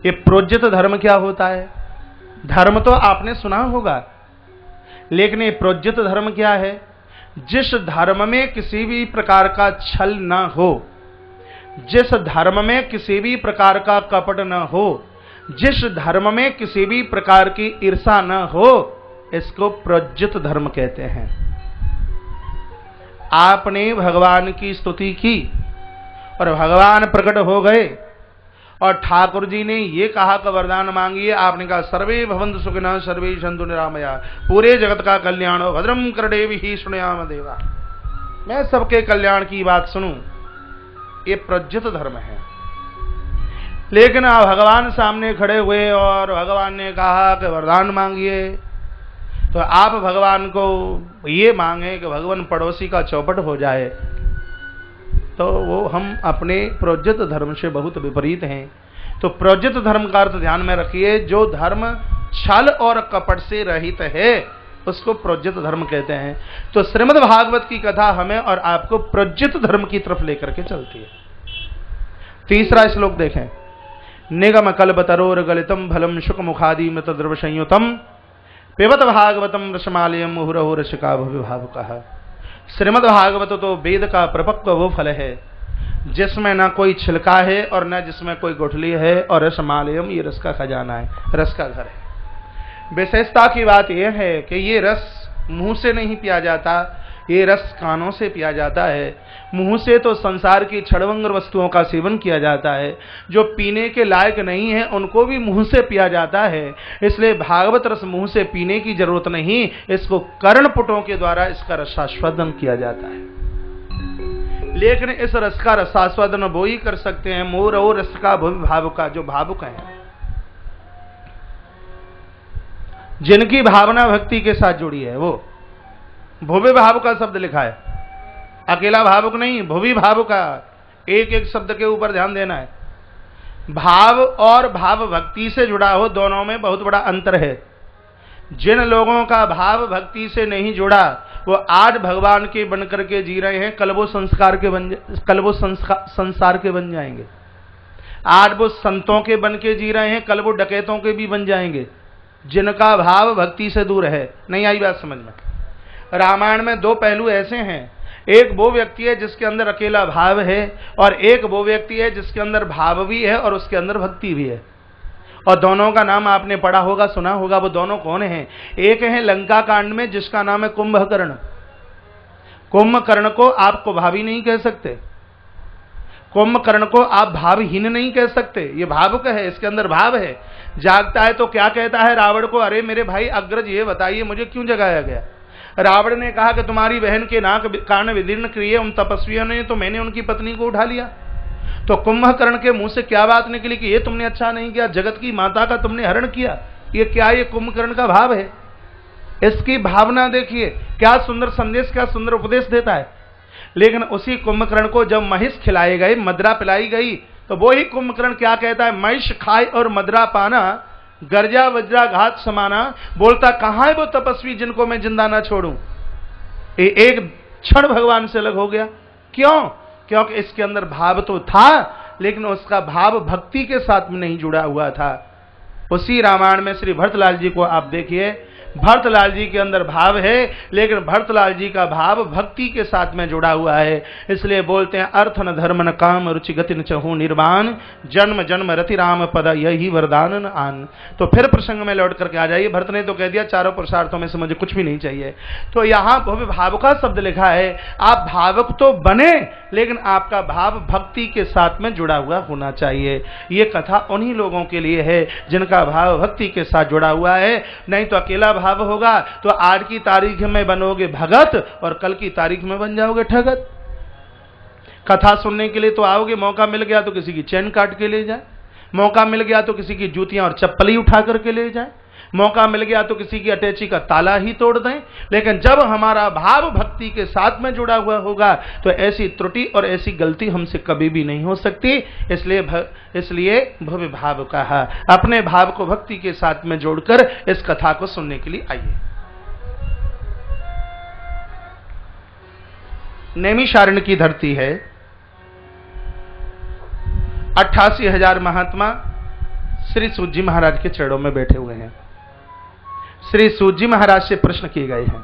ये प्रोज्जित धर्म क्या होता है? धर्म तो आपने सुना होगा, लेकिन ये प्रोज्जित धर्म क्या है? जिस धर्म में किसी भी प्रकार का छल न हो, जिस धर्म में किसी भी प्रकार का कपट न हो, जिस धर्म में किसी भी प्रकार की ईर्षा न हो, इसको प्रोज्जित धर्म कहते हैं। आपने भगवान की स्तुति की और भगवान प्रकट हो गए और ठाकुर जी ने ये कहा कि वरदान मांगिए। आपने कहा सर्वे भवन्तु सुखिनः सर्वे सन्तु निरामया, पूरे जगत का कल्याण हो, भद्रं कर्णेभिः शृणुयाम देवा। मैं सबके कल्याण की बात सुनूं, ये प्रज्जित धर्म है। लेकिन आप भगवान सामने खड़े हुए और भगवान ने कहा कि वरदान मांगिए, तो आप भगवान को ये मांगे कि भगवान पड़ोसी का चौपट हो जाए, तो वो हम अपने प्रोज्जित धर्म से बहुत विपरीत हैं। तो प्रोज्जित धर्म का अर्थ ध्यान में रखिए, जो धर्म छल और कपट से रहित है उसको प्रोज्जित धर्म कहते हैं। तो श्रीमद् भागवत की कथा हमें और आपको प्रोज्जित धर्म की तरफ लेकर के चलती है। तीसरा श्लोक देखें, निगम कल्पतरोर गलितम फलम शुक मुखादि मृत द्रव संयुतम पिबत भागवतम रसमालयम मुहुरहु रसिका भविभावुकः। श्रीमद् भागवत तो वेद का प्रपक्व वो फल है जिसमें ना कोई छिलका है और न जिसमें कोई गुठली है, और रसमालयम ये रस का खजाना है, रस का घर है। विशेषता की बात यह है कि ये रस मुंह से नहीं पिया जाता, ये रस कानों से पिया जाता है। मुंह से तो संसार की क्षणभंगुर वस्तुओं का सेवन किया जाता है, जो पीने के लायक नहीं है उनको भी मुंह से पिया जाता है। इसलिए भागवत रस मुंह से पीने की जरूरत नहीं, इसको कर्णपुटों के द्वारा इसका रसास्वादन किया जाता है। लेकिन इस रस का रसास्वादन वो ही कर सकते हैं मोरओ रस का भावुक का, जो भावुक है, जिनकी भावना भक्ति के साथ जुड़ी है। वो भुवि भावुक का शब्द लिखा है, अकेला भावुक नहीं, भुवि भावुक का, एक एक शब्द के ऊपर ध्यान देना है। भाव और भाव भक्ति से जुड़ा हो, दोनों में बहुत बड़ा अंतर है। जिन लोगों का भाव भक्ति से नहीं जुड़ा वो आज भगवान के बन करके जी रहे हैं, कल वो संसार के बन जाएंगे। आज वो संतों के बन के जी रहे हैं, कल वो डकैतों के भी बन जाएंगे, जिनका भाव भक्ति से दूर है। नहीं आई बात समझ में? रामायण में दो पहलू ऐसे हैं, एक वो व्यक्ति है जिसके अंदर अकेला भाव है, और एक वो व्यक्ति है जिसके अंदर भाव भी है और उसके अंदर भक्ति भी है। और दोनों का नाम आपने पढ़ा होगा, सुना होगा। वो दोनों कौन हैं? एक है लंका कांड में जिसका नाम है कुंभकर्ण। कुंभकर्ण को आपको भावी नहीं कह सकते, कुंभकर्ण को आप भावहीन नहीं कह सकते। ये भावुक है, इसके अंदर भाव है। जागता है तो क्या कहता है रावण को, अरे मेरे भाई अग्रज ये बताइए मुझे क्यों जगाया गया? रावण ने कहा कि तुम्हारी बहन के नाक कान विदीर्ण किए उन तपस्वियों ने, तो मैंने उनकी पत्नी को उठा लिया। तो कुंभकर्ण के मुंह से क्या बात निकली कि ये तुमने अच्छा नहीं किया, जगत की माता का तुमने हरण किया। ये क्या, ये कुंभकर्ण का भाव है। इसकी भावना देखिए, क्या सुंदर संदेश, क्या सुंदर उपदेश देता है। लेकिन उसी कुंभकर्ण को जब महिष खिलाए गए, मदरा पिलाई गई, तो वो ही कुंभकर्ण क्या कहता है, महिष खाए और मदरा पाना गर्जा वज्रा घात समाना। बोलता कहां है वो तपस्वी जिनको मैं जिंदा ना छोड़ूं। एक क्षण भगवान से अलग हो गया। क्यों? क्योंकि इसके अंदर भाव तो था, लेकिन उसका भाव भक्ति के साथ में नहीं जुड़ा हुआ था। उसी रामायण में श्री भरतलाल जी को आप देखिए, भरतलाल जी के अंदर भाव है, लेकिन भरतलाल जी का भाव भक्ति के साथ में जुड़ा हुआ है। इसलिए बोलते हैं अर्थ न धर्म न काम रुचि गति न चहु निर्वाण, जन्म जन्म रति राम पद यही वरदान न आन। तो फिर प्रसंग में लौट करके आ जाइए। भरत ने तो कह दिया चारों पुरुषार्थों में से मुझे कुछ भी नहीं चाहिए। तो यहाँ भव्य भावुक का शब्द लिखा है। आप भावुक तो बने, लेकिन आपका भाव भक्ति के साथ में जुड़ा हुआ होना चाहिए। ये कथा उन्हीं लोगों के लिए है जिनका भाव भक्ति के साथ जुड़ा हुआ है। नहीं तो अकेला भाव होगा तो आज की तारीख में बनोगे भगत और कल की तारीख में बन जाओगे ठगत। कथा सुनने के लिए तो आओगे, मौका मिल गया तो किसी की चैन काट के ले जाए, मौका मिल गया तो किसी की जूतियां और चप्पल ही उठा करके ले जाए, मौका मिल गया तो किसी की अटैची का ताला ही तोड़ दें। लेकिन जब हमारा भाव भक्ति के साथ में जुड़ा हुआ होगा तो ऐसी त्रुटि और ऐसी गलती हमसे कभी भी नहीं हो सकती। इसलिए भव्य भाव कहा। अपने भाव को भक्ति के साथ में जोड़कर इस कथा को सुनने के लिए आइए। नैमिषारण्य की धरती है। 88,000 महात्मा श्री सूत जी महाराज के चरणों में बैठे हुए हैं। श्री सूत जी महाराज से प्रश्न किए गए हैं।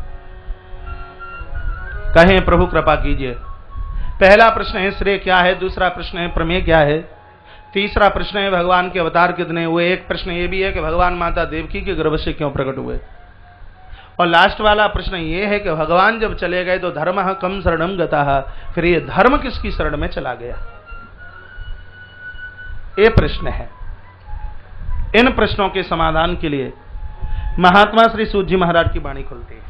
कहें प्रभु कृपा कीजिए। पहला प्रश्न है श्रेय क्या है, दूसरा प्रश्न है प्रमेय क्या है, तीसरा प्रश्न है भगवान के अवतार कितने हुए, एक प्रश्न ये भी है कि भगवान माता देवकी के गर्भ से क्यों प्रकट हुए, और लास्ट वाला प्रश्न ये है कि भगवान जब चले गए तो धर्मः कम शरणम गतः, फिर ये धर्म किसकी शरण में चला गया। ये प्रश्न है। इन प्रश्नों के समाधान के लिए महात्मा श्री सूत जी महाराज की वाणी खुलती है।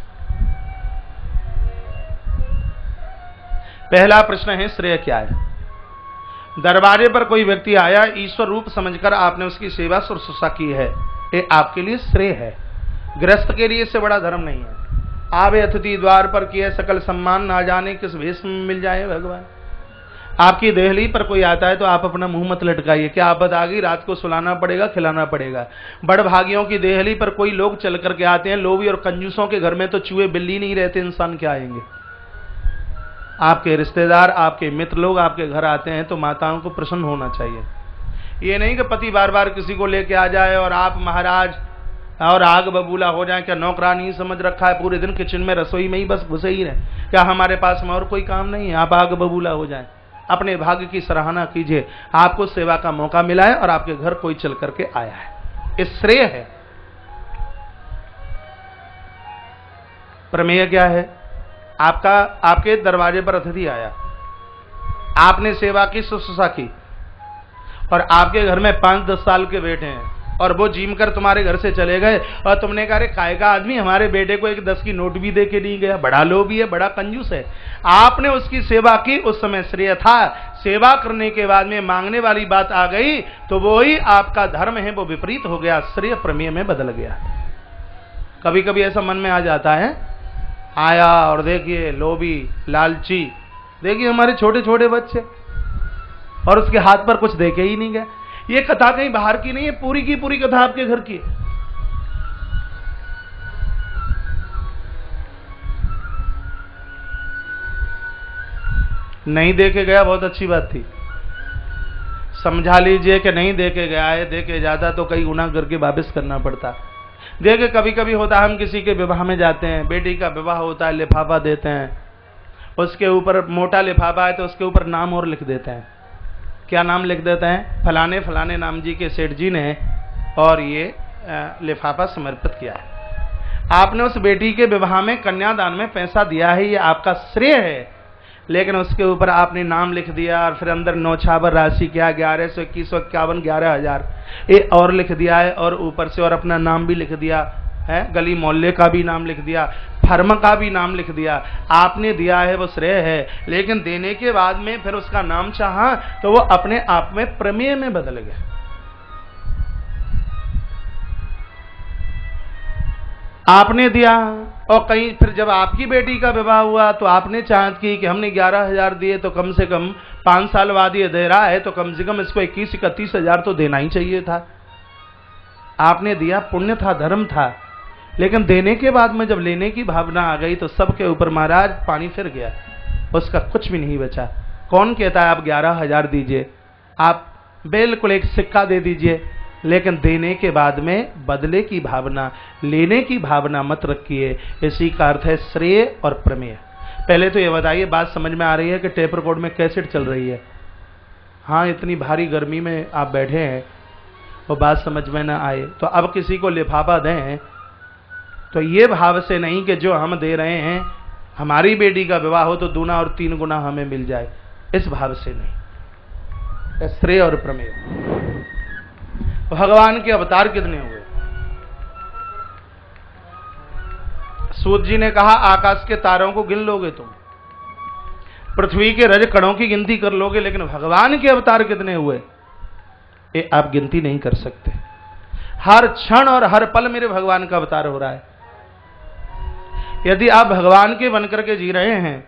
पहला प्रश्न है श्रेय क्या है। दरवाजे पर कोई व्यक्ति आया, ईश्वर रूप समझकर आपने उसकी सेवा शुश्रूषा की है, ये आपके लिए श्रेय है। गृहस्थ के लिए इससे बड़ा धर्म नहीं है। आवे अतिथि द्वार पर किए सकल सम्मान, ना जाने किस वेश में मिल जाए भगवान। आपकी देहली पर कोई आता है तो आप अपना मुंह मत लटकाइए, क्या आफत आ गई, रात को सुलाना पड़ेगा, खिलाना पड़ेगा। बड़भागियों की देहली पर कोई लोग चल करके आते हैं, लोभी और कंजूसों के घर में तो चूहे बिल्ली नहीं रहते, इंसान क्या आएंगे। आपके रिश्तेदार, आपके मित्र लोग आपके घर आते हैं तो माताओं को प्रसन्न होना चाहिए। ये नहीं कि पति बार बार किसी को लेके आ जाए और आप महाराज और आग बबूला हो जाए। क्या नौकरानी समझ रखा है, पूरे दिन किचन में रसोई में ही बस घुसे ही रहे, क्या हमारे पास में और कोई काम नहीं है, आप आग बबूला हो जाए। अपने भाग्य की सराहना कीजिए, आपको सेवा का मौका मिला है और आपके घर कोई चल करके आया है, ये श्रेय है। प्रमेय क्या है? आपके दरवाजे पर अतिथि आया, आपने सेवा की, शुश्रूषा की, और आपके घर में 5-10 साल के बेटे हैं और वो जीम कर तुम्हारे घर से चले गए और तुमने कहा, अरे काय का आदमी हमारे बेटे को एक 10 की नोट भी दे के नहीं गया, बड़ा लोभी है, बड़ा कंजूस है। आपने उसकी सेवा की, उस समय श्रेय था। सेवा करने के बाद में मांगने वाली बात आ गई तो वो ही आपका धर्म है, वो विपरीत हो गया, श्रेय प्रमेय में बदल गया। कभी कभी ऐसा मन में आ जाता है, आया और देखिए लोभी, लालची, देखिए हमारे छोटे छोटे बच्चे, और उसके हाथ पर कुछ देके ही नहीं गए। ये कथा कहीं बाहर की नहीं है, पूरी की पूरी कथा आपके घर की। नहीं देके गया, बहुत अच्छी बात थी, समझा लीजिए कि नहीं देके गया है, देके जाता तो कई गुना करके वापस करना पड़ता। देखिए कभी कभी होता है, हम किसी के विवाह में जाते हैं, बेटी का विवाह होता है, लिफाफा देते हैं, उसके ऊपर मोटा लिफाफा है तो उसके ऊपर नाम और लिख देते हैं। क्या नाम लिख देते हैं? फलाने फलाने नाम जी के सेठ जी ने और ये लिफाफा समर्पित किया है। आपने उस बेटी के विवाह में कन्यादान में पैसा दिया है, ये आपका श्रेय है, लेकिन उसके ऊपर आपने नाम लिख दिया और फिर अंदर नौछावर राशि क्या 112151 11,000 ये और लिख दिया है, और ऊपर से और अपना नाम भी लिख दिया है, गली मोहल्ले का भी नाम लिख दिया, फर्म का भी नाम लिख दिया। आपने दिया है वो श्रेय है, लेकिन देने के बाद में फिर उसका नाम चाहा तो वो अपने आप में प्रमेय में बदल गया। आपने दिया और कहीं फिर जब आपकी बेटी का विवाह हुआ तो आपने चाहत की कि हमने 11,000 दिए तो कम से कम 5 साल बाद ये दे रहा है तो कम से कम इसको 21-31,000 तो देना ही चाहिए था। आपने दिया, पुण्य था, धर्म था, लेकिन देने के बाद में जब लेने की भावना आ गई तो सबके ऊपर महाराज पानी फिर गया, उसका कुछ भी नहीं बचा। कौन कहता है आप 11,000 दीजिए, आप बिल्कुल एक सिक्का दे दीजिए, लेकिन देने के बाद में बदले की भावना, लेने की भावना मत रखिए। इसी का अर्थ है श्रेय और प्रमेय। पहले तो ये बताइए, बात समझ में आ रही है कि टेप रिकॉर्ड में कैसेट चल रही है? हाँ, इतनी भारी गर्मी में आप बैठे हैं और बात समझ में ना आए तो अब किसी को लिफाफा दें तो ये भाव से नहीं कि जो हम दे रहे हैं हमारी बेटी का विवाह हो तो 2 और 3 गुना हमें मिल जाए, इस भाव से नहीं। श्रेय और प्रमेय। भगवान के अवतार कितने हुए? सूत जी ने कहा आकाश के तारों को गिन लोगे तुम, पृथ्वी के रज कणों की गिनती कर लोगे, लेकिन भगवान के अवतार कितने हुए ये आप गिनती नहीं कर सकते। हर क्षण और हर पल मेरे भगवान का अवतार हो रहा है। यदि आप भगवान के बनकर के जी रहे हैं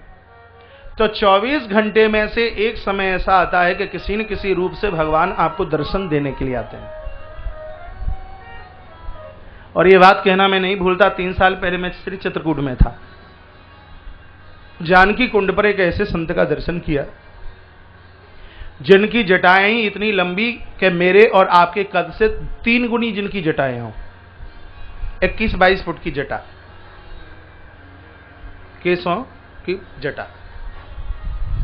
तो 24 घंटे में से एक समय ऐसा आता है कि किसी न किसी रूप से भगवान आपको दर्शन देने के लिए आते हैं। और ये बात कहना मैं नहीं भूलता, 3 साल पहले मैं श्री चित्रकूट में था, जानकी कुंड पर एक ऐसे संत का दर्शन किया जिनकी जटाएं इतनी लंबी कि मेरे और आपके कद से 3 गुनी जिनकी जटाएं हों, 21-22 फुट की जटा, केसों की जटा,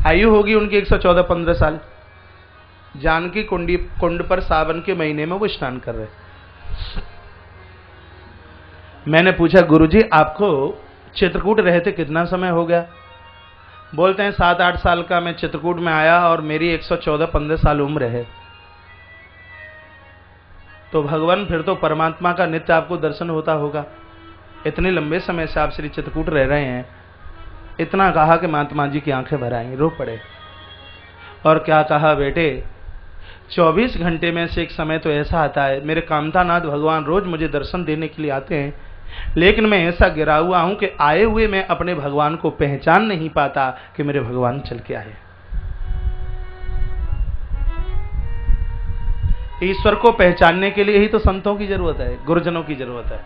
आयु होगी उनकी 114-15 साल। जानकी कुंड पर सावन के महीने में वो स्नान कर रहे। मैंने पूछा गुरुजी आपको चित्रकूट रहते कितना समय हो गया? बोलते हैं 7-8 साल का मैं चित्रकूट में आया और मेरी 114-15 साल उम्र है। तो भगवान फिर तो परमात्मा का नित्य आपको दर्शन होता होगा, इतने लंबे समय से आप श्री चित्रकूट रह रहे हैं। इतना कहा कि महात्मा जी की आंखें भर आई, रो पड़े। और क्या कहा, बेटे 24 घंटे में से एक समय तो ऐसा आता है, मेरे कामतानाथ भगवान रोज मुझे दर्शन देने के लिए आते हैं, लेकिन मैं ऐसा गिरा हुआ हूं कि आए हुए मैं अपने भगवान को पहचान नहीं पाता कि मेरे भगवान चल के आए। ईश्वर को पहचानने के लिए ही तो संतों की जरूरत है, गुरुजनों की जरूरत है।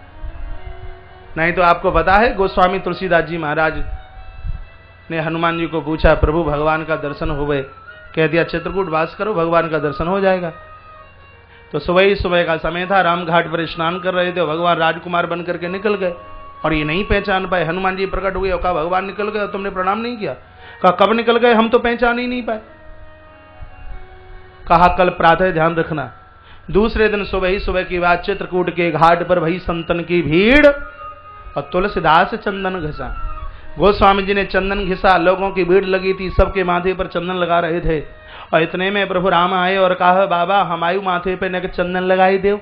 नहीं तो आपको पता है, गोस्वामी तुलसीदास जी महाराज ने हनुमान जी को पूछा, प्रभु भगवान का दर्शन हो गए, कह दिया चित्रकूट वास करो, भगवान का दर्शन हो जाएगा। तो सुबह ही सुबह का समय था, राम घाट पर स्नान कर रहे थे, भगवान राजकुमार बन करके निकल गए और ये नहीं पहचान पाए। हनुमान जी प्रकट हुए और कहा, भगवान निकल गए और तुमने प्रणाम नहीं किया। कहा, कब निकल गए, हम तो पहचान ही नहीं पाए। कहा, कल प्रातः ध्यान रखना। दूसरे दिन सुबह ही सुबह की बात, चित्रकूट के घाट पर भई संतन की भीड़ और तुलसीदास चंदन घिसा। गोस्वामी जी ने चंदन घिसा, लोगों की भीड़ लगी थी, सबके माथे पर चंदन लगा रहे थे और इतने में प्रभु राम आए और कहा, बाबा हमारे माथे पे न चंदन लगाई दो।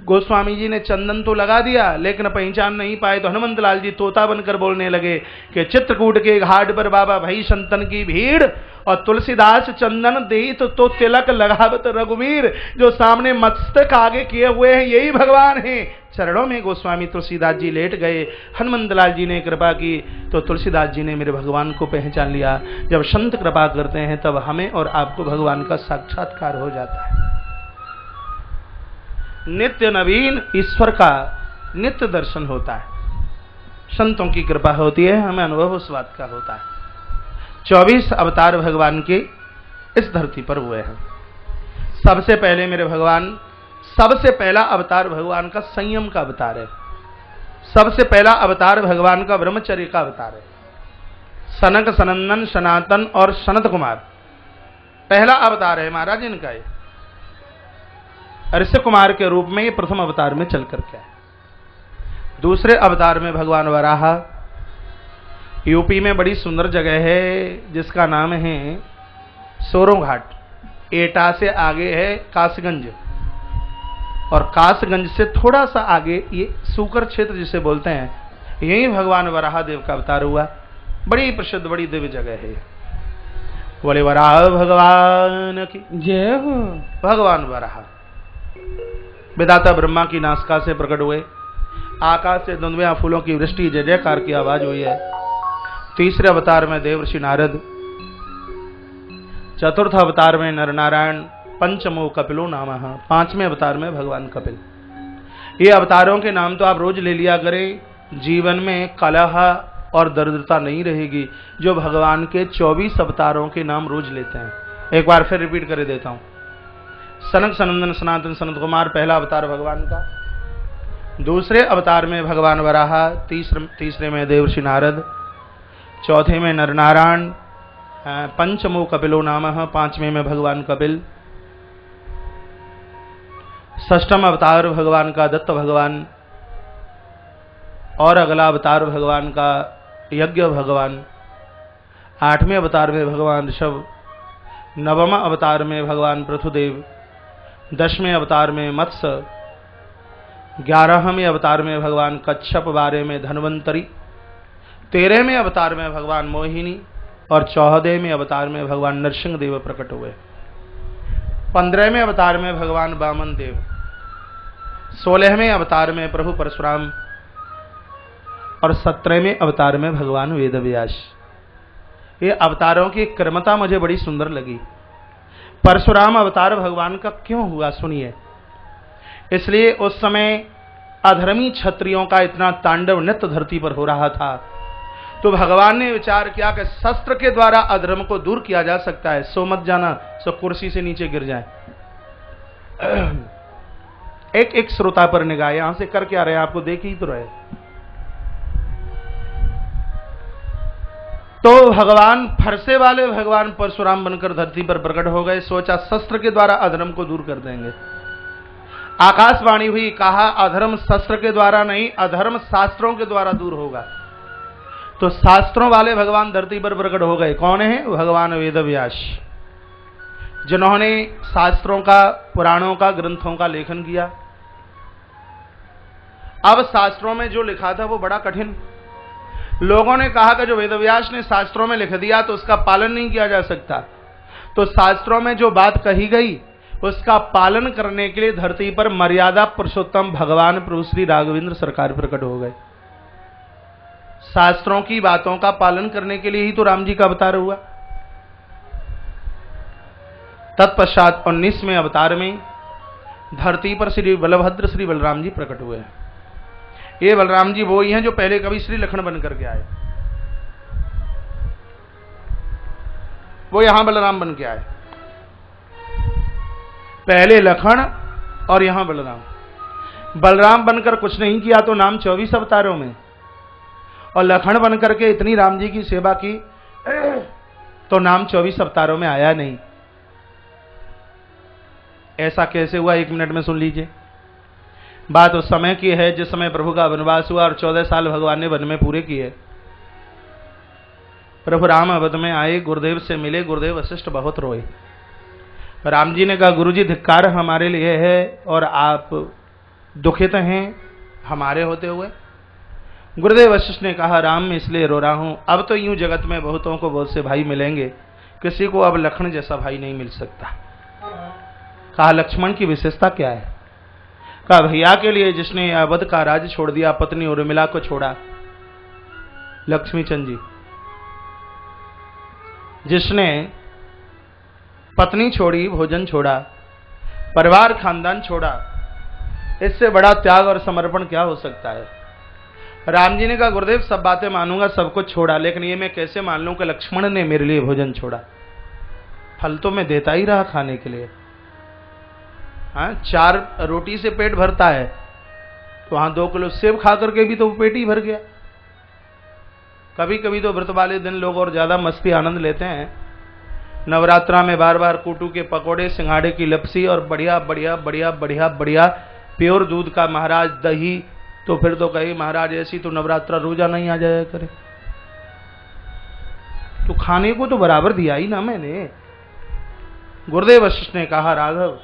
गोस्वामी जी ने चंदन तो लगा दिया लेकिन पहचान नहीं पाए। तो हनुमंत लाल जी तोता बनकर बोलने लगे कि चित्रकूट के घाट पर बाबा भाई संतन की भीड़ और तुलसीदास चंदन दे तो तिलक लगावत रघुवीर। जो सामने मस्तक आगे किए हुए हैं यही भगवान हैं। चरणों में गोस्वामी तुलसीदास जी लेट गए। हनुमंत लाल जी ने कृपा की तो तुलसीदास जी ने मेरे भगवान को पहचान लिया। जब संत कृपा करते हैं तब हमें और आपको भगवान का साक्षात्कार हो जाता है। नित्य नवीन ईश्वर का नित्य दर्शन होता है, संतों की कृपा होती है, हमें अनुभव उस बात का होता है। 24 अवतार भगवान के इस धरती पर हुए हैं। सबसे पहले मेरे भगवान, सबसे पहला अवतार भगवान का संयम का अवतार है। सबसे पहला अवतार भगवान का ब्रह्मचर्य का अवतार है। सनक, सनंदन, सनातन और सनत कुमार पहला अवतार है महाराज इनका। ये ऋषि कुमार के रूप में ये प्रथम अवतार में चल करके आए। दूसरे अवतार में भगवान वराह, यूपी में बड़ी सुंदर जगह है जिसका नाम है सोरों घाट। एटा से आगे है कासगंज और कासगंज से थोड़ा सा आगे ये सूकर क्षेत्र जिसे बोलते हैं, यही भगवान वराह देव का अवतार हुआ। बड़ी प्रसिद्ध बड़ी दिव्य जगह है। बोले वराह भगवान की जय हो। भगवान वराह विधाता ब्रह्मा की नासिका से प्रकट हुए। आकाश से धुंधुआ फूलों की वृष्टि, जय जयकार की आवाज हुई है। तीसरे अवतार में देवर्षि नारद, चतुर्थ अवतार में नर नारायण, पंचमो कपिलो नामः, पांचवें अवतार में भगवान कपिल। ये अवतारों के नाम तो आप रोज ले लिया करें, जीवन में कलह और दरिद्रता नहीं रहेगी। जो भगवान के 24 अवतारों के नाम रोज लेते हैं। एक बार फिर रिपीट कर देता हूं। सनक, सनंदन, सनातन, सनत कुमार पहला अवतार भगवान का। दूसरे अवतार में भगवान वराह, तीसरे में देवर्षि नारद, चौथे में नर नारायण, पंचमो कपिलो नामः, पांचवें में भगवान कपिल। षष्ठम अवतार भगवान का दत्त भगवान और अगला अवतार भगवान का यज्ञ भगवान। आठवें अवतार में भगवान ऋषभ, नवम अवतार में भगवान पृथुदेव, 10वें अवतार में मत्स्य, 11वें अवतार में भगवान कच्छप, 12वें में धन्वंतरी, 13वें अवतार में भगवान मोहिनी और 14वें अवतार में भगवान नरसिंह देव प्रकट हुए। 15वें अवतार में भगवान वामन देव, 16वें अवतार में प्रभु परशुराम और 17वें अवतार में भगवान वेदव्यास। ये अवतारों की क्रमता मुझे बड़ी सुंदर लगी। परशुराम अवतार भगवान का क्यों हुआ सुनिए। इसलिए उस समय अधर्मी क्षत्रियों का इतना तांडव नृत्य धरती पर हो रहा था, तो भगवान ने विचार किया कि शस्त्र के द्वारा अधर्म को दूर किया जा सकता है। सो मत जाना सो कुर्सी से नीचे गिर जाए। एक एक श्रोता पर निगाह, यहां से कर क्या रहे आपको देख ही तो रहे। तो भगवान फरसे वाले भगवान परशुराम बनकर धरती पर प्रकट हो गए। सोचा शस्त्र के द्वारा अधर्म को दूर कर देंगे। आकाशवाणी हुई, कहा अधर्म शस्त्र के द्वारा नहीं, अधर्म शास्त्रों के द्वारा दूर होगा। तो शास्त्रों वाले भगवान धरती पर प्रकट हो गए। कौन है? भगवान वेदव्यास, जिन्होंने शास्त्रों का, पुराणों का, ग्रंथों का लेखन किया। अब शास्त्रों में जो लिखा था वो बड़ा कठिन। लोगों ने कहा कि जो वेदव्यास ने शास्त्रों में लिख दिया तो उसका पालन नहीं किया जा सकता। तो शास्त्रों में जो बात कही गई उसका पालन करने के लिए धरती पर मर्यादा पुरुषोत्तम भगवान प्रभु श्री राघवेंद्र सरकार प्रकट हो गए। शास्त्रों की बातों का पालन करने के लिए ही तो राम जी का अवतार हुआ। तत्पश्चात 19वें अवतार में धरती पर श्री बलभद्र श्री बलराम जी प्रकट हुए हैं। ये बलराम जी वो ही हैं जो पहले कभी श्री लखन बन करके आए, वो यहां बलराम बन के आए। पहले लखन और यहां बलराम। बलराम बनकर कुछ नहीं किया तो नाम 24 अवतारों में, और लखन बनकर के इतनी राम जी की सेवा की तो नाम 24 अवतारों में आया नहीं। ऐसा कैसे हुआ, 1 मिनट में सुन लीजिए। बात उस समय की है जिस समय प्रभु का वनवास हुआ और 14 साल भगवान ने वन में पूरे किए। प्रभु राम अवध में आए, गुरुदेव से मिले, गुरुदेव वशिष्ठ बहुत रोए। राम जी ने कहा, गुरुजी धिक्कार हमारे लिए है और आप दुखित हैं हमारे होते हुए। गुरुदेव वशिष्ठ ने कहा, राम मैं इसलिए रो रहा हूं, अब तो यूं जगत में बहुतों को बहुत से भाई मिलेंगे, किसी को अब लखन जैसा भाई नहीं मिल सकता। कहा, लक्ष्मण की विशेषता क्या है? कहा, भैया के लिए जिसने अवध का राज छोड़ दिया, पत्नी उर्मिला को छोड़ा, लक्ष्मी चंद जी, जिसने पत्नी छोड़ी, भोजन छोड़ा, परिवार खानदान छोड़ा, इससे बड़ा त्याग और समर्पण क्या हो सकता है? राम जी ने कहा, गुरुदेव सब बातें मानूंगा, सब कुछ छोड़ा, लेकिन ये मैं कैसे मान लूं कि लक्ष्मण ने मेरे लिए भोजन छोड़ा? फल तो मैं देता ही रहा खाने के लिए। हाँ, 4 रोटी से पेट भरता है, तो वहां 2 किलो सेब खा करके भी तो पेट ही भर गया। कभी कभी तो व्रत वाले दिन लोग और ज्यादा मस्ती आनंद लेते हैं। नवरात्रा में बार बार कूटू के पकोड़े, सिंघाड़े की लपसी और बढ़िया बढ़िया बढ़िया बढ़िया बढ़िया प्योर दूध का महाराज दही, तो फिर तो कही महाराज ऐसी तो नवरात्रा रोजाना ही आ जाया करे। तो खाने को तो बराबर दिया ही ना मैंने। गुरुदेव वशिष्ठ ने कहा, राघव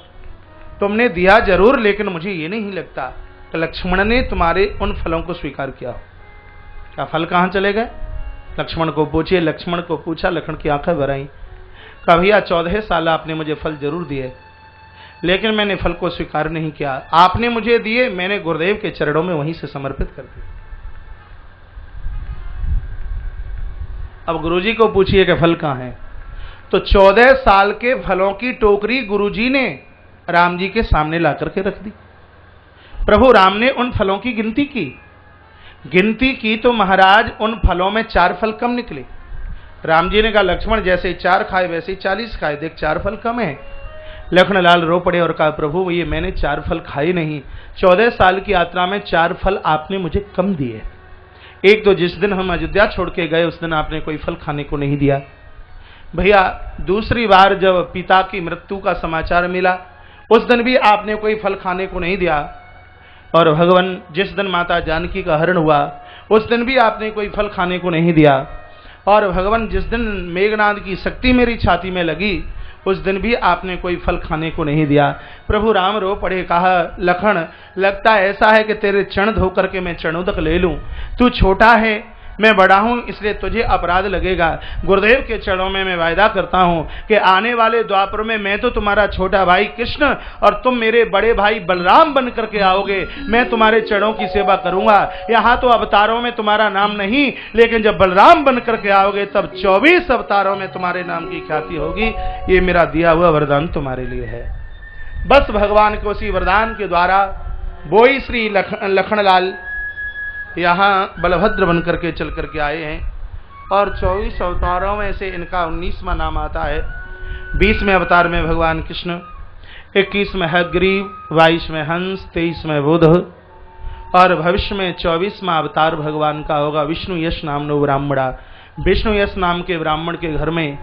तुमने दिया जरूर, लेकिन मुझे ये नहीं लगता कि लक्ष्मण ने तुम्हारे उन फलों को स्वीकार किया। क्या फल कहां चले गए? लक्ष्मण को पूछिए। लक्ष्मण को पूछा, लखन की आंखें भर आई। कहा, भैया 14 साल आपने मुझे फल जरूर दिए, लेकिन मैंने फल को स्वीकार नहीं किया। आपने मुझे दिए, मैंने गुरुदेव के चरणों में वहीं से समर्पित कर दिए। अब गुरुजी को पूछिए कि फल कहां है? तो 14 साल के फलों की टोकरी गुरुजी ने राम जी के सामने ला करके रख दी। प्रभु राम ने उन फलों की गिनती की तो महाराज उन फलों में 4 फल कम निकले। राम जी ने कहा, लक्ष्मण जैसे 4 खाए वैसे ही 40 खाए, देख 4 फल कम है। लखनलाल रो पड़े और कहा, प्रभु ये मैंने 4 फल खाए नहीं, 14 साल की यात्रा में 4 फल आपने मुझे कम दिए। एक तो जिस दिन हम अयोध्या छोड़ के गए उस दिन आपने कोई फल खाने को नहीं दिया। भैया दूसरी बार जब पिता की मृत्यु का समाचार मिला उस दिन भी आपने कोई फल खाने को नहीं दिया। और भगवान जिस दिन माता जानकी का हरण हुआ उस दिन भी आपने कोई फल खाने को नहीं दिया। और भगवान जिस दिन मेघनाद की शक्ति मेरी छाती में लगी उस दिन भी आपने कोई फल खाने को नहीं दिया। प्रभु राम रो पड़े। कहा, लखन लगता ऐसा है कि तेरे चरण धो करके मैं चरणोदक ले लूं। तू छोटा है, मैं बड़ा हूं, इसलिए तुझे अपराध लगेगा। गुरुदेव के चरणों में मैं वायदा करता हूं कि आने वाले द्वापर में मैं तो तुम्हारा छोटा भाई कृष्ण और तुम मेरे बड़े भाई बलराम बन करके आओगे। मैं तुम्हारे चरणों की सेवा करूंगा। यहां तो अवतारों में तुम्हारा नाम नहीं, लेकिन जब बलराम बन करके आओगे तब 24 अवतारों में तुम्हारे नाम की ख्याति होगी। ये मेरा दिया हुआ वरदान तुम्हारे लिए है। बस भगवान के उसी वरदान के द्वारा बोई श्री लखनलाल यहाँ बलभद्र बन करके चल करके आए हैं। और 24 अवतारों में से इनका 19वां नाम आता है। 20वें अवतार में भगवान कृष्ण, 21 में हयग्रीव, 22 में हंस, 23 में बुध, और भविष्य में 24वां अवतार भगवान का होगा विष्णु यश नामनो ब्राह्मणा। विष्णु यश नाम के ब्राह्मण के घर में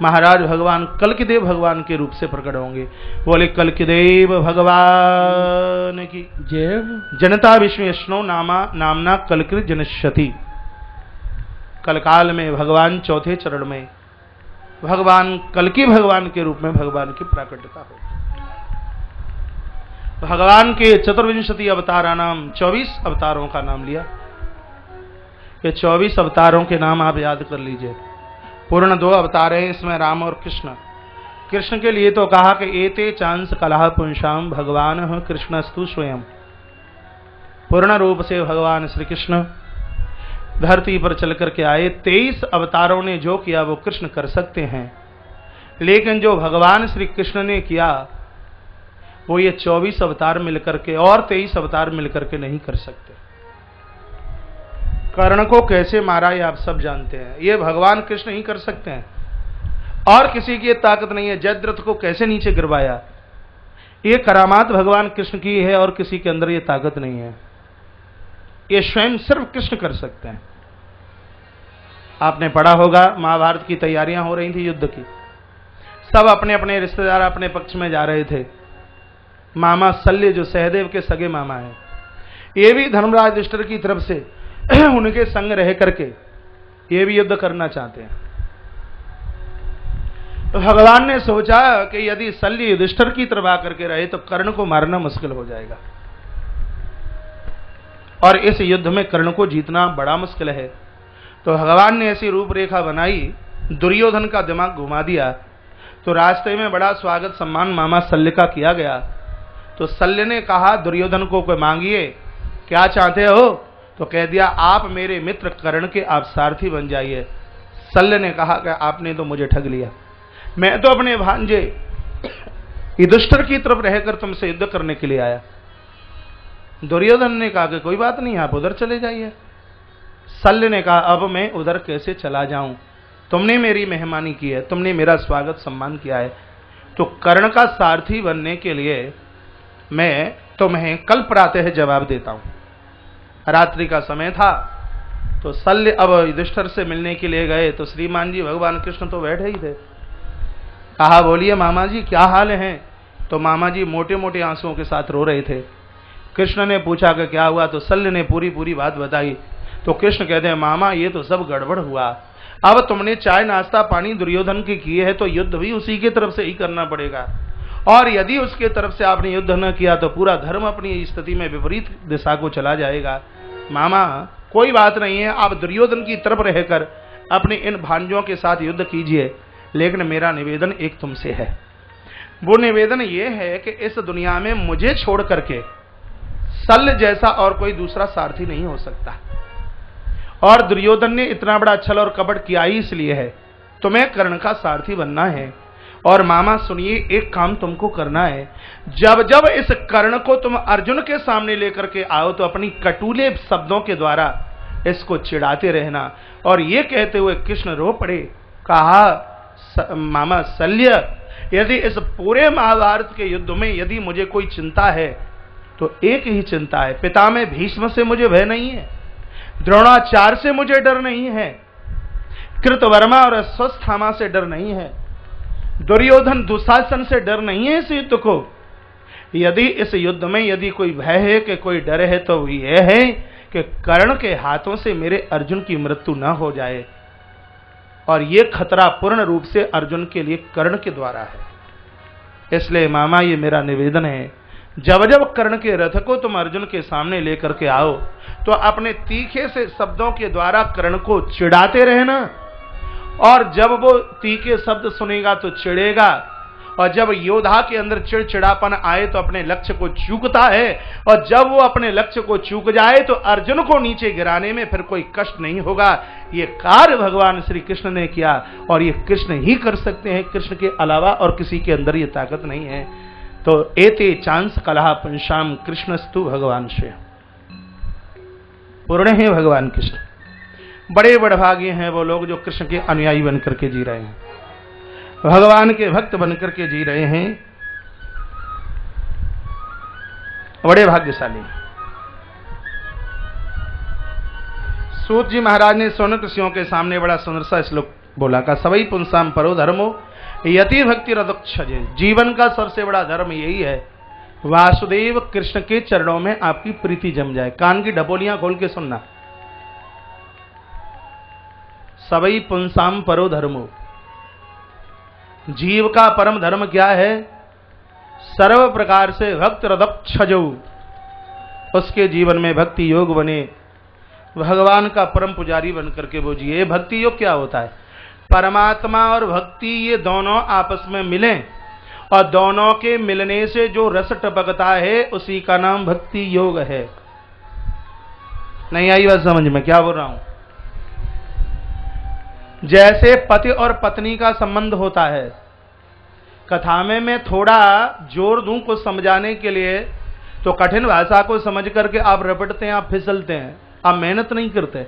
महाराज भगवान कल्किदेव भगवान के रूप से प्रकट होंगे। बोले कल्किदेव भगवान की जय। जनता विष्णु यशनो नामना कल्कृत जनश्यति। कलकाल में भगवान चौथे चरण में भगवान कल्कि भगवान के रूप में भगवान की प्राकट्यता हो। भगवान के चतुर्विंशति अवतारा नाम 24 अवतारों का नाम लिया। ये 24 अवतारों के नाम आप याद कर लीजिए। पूर्ण 2 अवतार हैं इसमें, राम और कृष्ण। कृष्ण के लिए तो कहा कि एते चांस कलह पुंसाम भगवान कृष्णस्तु स्वयं। पूर्ण रूप से भगवान श्री कृष्ण धरती पर चल करके आए। 23 अवतारों ने जो किया वो कृष्ण कर सकते हैं, लेकिन जो भगवान श्री कृष्ण ने किया वो ये 24 अवतार मिलकर के और 23 अवतार मिलकर के नहीं कर सकते। कर्ण को कैसे मारा ये आप सब जानते हैं, ये भगवान कृष्ण ही कर सकते हैं और किसी की ताकत नहीं है। जयद्रथ को कैसे नीचे गिरवाया, ये करामात भगवान कृष्ण की है और किसी के अंदर ये ताकत नहीं है। ये स्वयं सिर्फ कृष्ण कर सकते हैं। आपने पढ़ा होगा महाभारत की तैयारियां हो रही थी युद्ध की, सब अपने अपने रिश्तेदार अपने पक्ष में जा रहे थे। मामा शल्य जो सहदेव के सगे मामा हैं, ये भी धर्मराज युधिष्ठिर की तरफ से उनके संग रह करके ये भी युद्ध करना चाहते हैं। तो भगवान ने सोचा कि यदि शल्य युधिष्ठिर की तरफ आकर के रहे तो कर्ण को मारना मुश्किल हो जाएगा और इस युद्ध में कर्ण को जीतना बड़ा मुश्किल है। तो भगवान ने ऐसी रूपरेखा बनाई, दुर्योधन का दिमाग घुमा दिया। तो रास्ते में बड़ा स्वागत सम्मान मामा शल्य का किया गया। तो शल्य ने कहा दुर्योधन को कोई मांगिए, क्या चाहते हो? तो कह दिया आप मेरे मित्र कर्ण के आप सारथी बन जाइए। शल्य ने कहा कि आपने तो मुझे ठग लिया, मैं तो अपने भांजे युधिष्ठिर की तरफ रहकर तुमसे युद्ध करने के लिए आया। दुर्योधन ने कहा कि कोई बात नहीं, आप उधर चले जाइए। शल्य ने कहा अब मैं उधर कैसे चला जाऊं, तुमने मेरी मेहमानी की है, तुमने मेरा स्वागत सम्मान किया है, तो कर्ण का सारथी बनने के लिए मैं तुम्हें कल प्रातः जवाब देता हूं। रात्रि का समय था तो शल्य अब युधिष्ठिर से मिलने के लिए गए तो श्रीमान जी भगवान कृष्ण तो बैठे ही थे। कहा बोलिए मामा जी क्या हाल है? तो मामा जी मोटे मोटे आंसुओं के साथ रो रहे थे। कृष्ण ने पूछा कि क्या हुआ? तो शल्य ने पूरी बात बताई। तो कृष्ण कहते हैं मामा ये तो सब गड़बड़ हुआ, अब तुमने चाय नाश्ता पानी दुर्योधन की किए है तो युद्ध भी उसी की तरफ से ही करना पड़ेगा, और यदि उसके तरफ से आपने युद्ध न किया तो पूरा धर्म अपनी स्थिति में विपरीत दिशा को चला जाएगा। मामा कोई बात नहीं है, आप दुर्योधन की तरफ रहकर अपने इन भांजों के साथ युद्ध कीजिए, लेकिन मेरा निवेदन एक तुमसे है। वो निवेदन ये है कि इस दुनिया में मुझे छोड़ करके शल्य जैसा और कोई दूसरा सारथी नहीं हो सकता, और दुर्योधन ने इतना बड़ा छल और कपट किया ही इसलिए है, तुम्हें कर्ण का सारथी बनना है। और मामा सुनिए एक काम तुमको करना है, जब जब इस कर्ण को तुम अर्जुन के सामने लेकर के आओ तो अपनी कटुले शब्दों के द्वारा इसको चिढ़ाते रहना। और ये कहते हुए कृष्ण रो पड़े, कहा मामा शल्य यदि इस पूरे महाभारत के युद्ध में यदि मुझे कोई चिंता है तो एक ही चिंता है, पिता में भीष्म से मुझे भय नहीं है, द्रोणाचार्य से मुझे डर नहीं है, कृतवर्मा और अश्वत्थामा से डर नहीं है, दुर्योधन दुशासन से डर नहीं है। इस युद्ध को यदि इस युद्ध में यदि कोई भय है कि कोई डर है तो यह है कि कर्ण के हाथों से मेरे अर्जुन की मृत्यु न हो जाए, और यह खतरा पूर्ण रूप से अर्जुन के लिए कर्ण के द्वारा है। इसलिए मामा ये मेरा निवेदन है, जब जब कर्ण के रथ को तुम अर्जुन के सामने लेकर के आओ तो अपने तीखे से शब्दों के द्वारा कर्ण को चिढ़ाते रहना, और जब वो तीखे शब्द सुनेगा तो चिढ़ेगा, और जब योद्धा के अंदर चिड़चिड़ापन आए तो अपने लक्ष्य को चूकता है, और जब वो अपने लक्ष्य को चूक जाए तो अर्जुन को नीचे गिराने में फिर कोई कष्ट नहीं होगा। ये कार्य भगवान श्री कृष्ण ने किया और ये कृष्ण ही कर सकते हैं, कृष्ण के अलावा और किसी के अंदर ये ताकत नहीं है। तो एते चांस कलह पुंसाम कृष्णस्तु भगवान श्रेय, पूर्ण है भगवान कृष्ण। बड़े बड़भागी हैं वो लोग जो कृष्ण के अनुयायी बनकर के जी रहे हैं, भगवान के भक्त बनकर के जी रहे हैं, बड़े भाग्यशाली। सूत जी महाराज ने सोनक ऋषियों के सामने बड़ा सुंदर सा श्लोक बोला का सवई पुंसाम परो धर्मो यति भक्ति रदक्षजे। जीवन का सबसे बड़ा धर्म यही है वासुदेव कृष्ण के चरणों में आपकी प्रीति जम जाए। कान की ढपोलियां खोल के सुनना, सवई पुंसाम परो धर्मो, जीव का परम धर्म क्या है? सर्व प्रकार से भक्त रदक्षजो, उसके जीवन में भक्ति योग बने, भगवान का परम पुजारी बनकर के वो जिए। भक्ति योग क्या होता है? परमात्मा और भक्ति ये दोनों आपस में मिलें और दोनों के मिलने से जो रस टपकता है उसी का नाम भक्ति योग है। नहीं आई बात समझ में क्या बोल रहा हूं? जैसे पति और पत्नी का संबंध होता है, कथा में मैं थोड़ा जोर दूं कुछ समझाने के लिए, तो कठिन भाषा को समझ करके आप रपटते हैं, आप फिसलते हैं, आप मेहनत नहीं करते।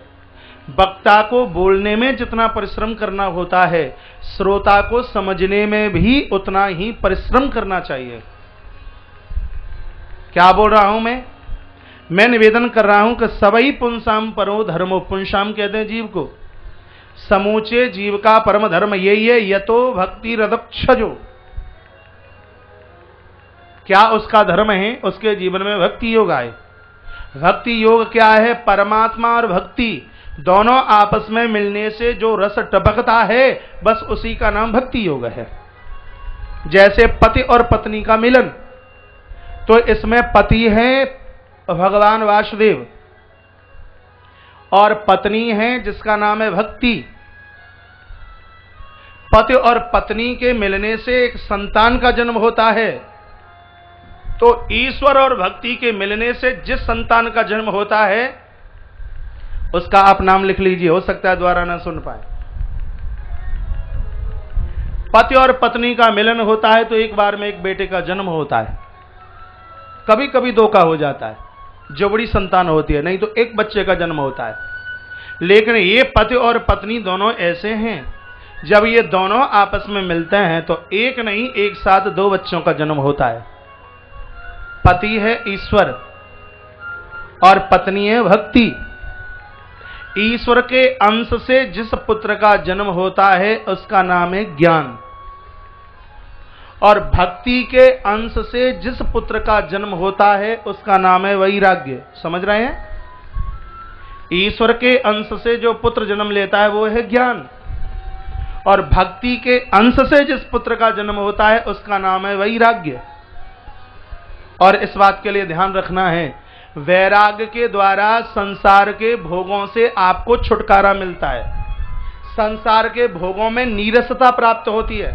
वक्ता को बोलने में जितना परिश्रम करना होता है, श्रोता को समझने में भी उतना ही परिश्रम करना चाहिए। क्या बोल रहा हूं मैं निवेदन कर रहा हूं कि सबई पुंसाम परो धर्मो, पुंसाम कहते हैं जीव को, समूचे जीव का परम धर्म यही है, यतो भक्ति रदक्षजो। क्या उसका धर्म है? उसके जीवन में भक्ति योग आए। भक्ति योग क्या है? परमात्मा और भक्ति दोनों आपस में मिलने से जो रस टपकता है, बस उसी का नाम भक्ति योग है। जैसे पति और पत्नी का मिलन, तो इसमें पति है भगवान वासुदेव और पत्नी है जिसका नाम है भक्ति। पति और पत्नी के मिलने से एक संतान का जन्म होता है, तो ईश्वर और भक्ति के मिलने से जिस संतान का जन्म होता है उसका आप नाम लिख लीजिए, हो सकता है द्वारा ना सुन पाए। पति और पत्नी का मिलन होता है तो एक बार में एक बेटे का जन्म होता है, कभी कभी दो का हो जाता है, जो बड़ी संतान होती है, नहीं तो एक बच्चे का जन्म होता है। लेकिन ये पति और पत्नी दोनों ऐसे हैं, जब ये दोनों आपस में मिलते हैं तो एक नहीं एक साथ दो बच्चों का जन्म होता है। पति है ईश्वर और पत्नी है भक्ति। ईश्वर के अंश से जिस पुत्र का जन्म होता है उसका नाम है ज्ञान, और भक्ति के अंश से जिस पुत्र का जन्म होता है उसका नाम है वैराग्य। समझ रहे हैं? ईश्वर के अंश से जो पुत्र जन्म लेता है वो है ज्ञान, और भक्ति के अंश से जिस पुत्र का जन्म होता है उसका नाम है वैराग्य। और इस बात के लिए ध्यान रखना है, वैराग्य के द्वारा संसार के भोगों से आपको छुटकारा मिलता है। संसार के भोगों में नीरसता प्राप्त होती है।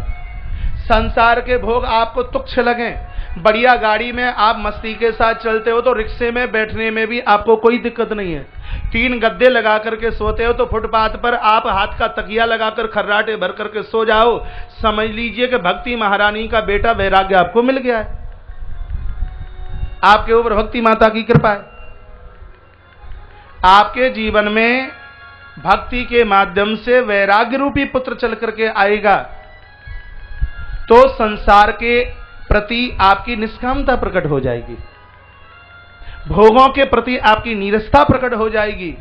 संसार के भोग आपको तुच्छ लगें, बढ़िया गाड़ी में आप मस्ती के साथ चलते हो तो रिक्शे में बैठने में भी आपको कोई दिक्कत नहीं है। 3 गद्दे लगा करके सोते हो तो फुटपाथ पर आप हाथ का तकिया लगाकर खर्राटे भर करके सो जाओ, समझ लीजिए कि भक्ति महारानी का बेटा वैराग्य आपको मिल गया है। आपके ऊपर भक्ति माता की कृपा है। आपके जीवन में भक्ति के माध्यम से वैराग्य रूपी पुत्र चल करके आएगा तो संसार के प्रति आपकी निष्कामता प्रकट हो जाएगी, भोगों के प्रति आपकी नीरसता प्रकट हो जाएगी।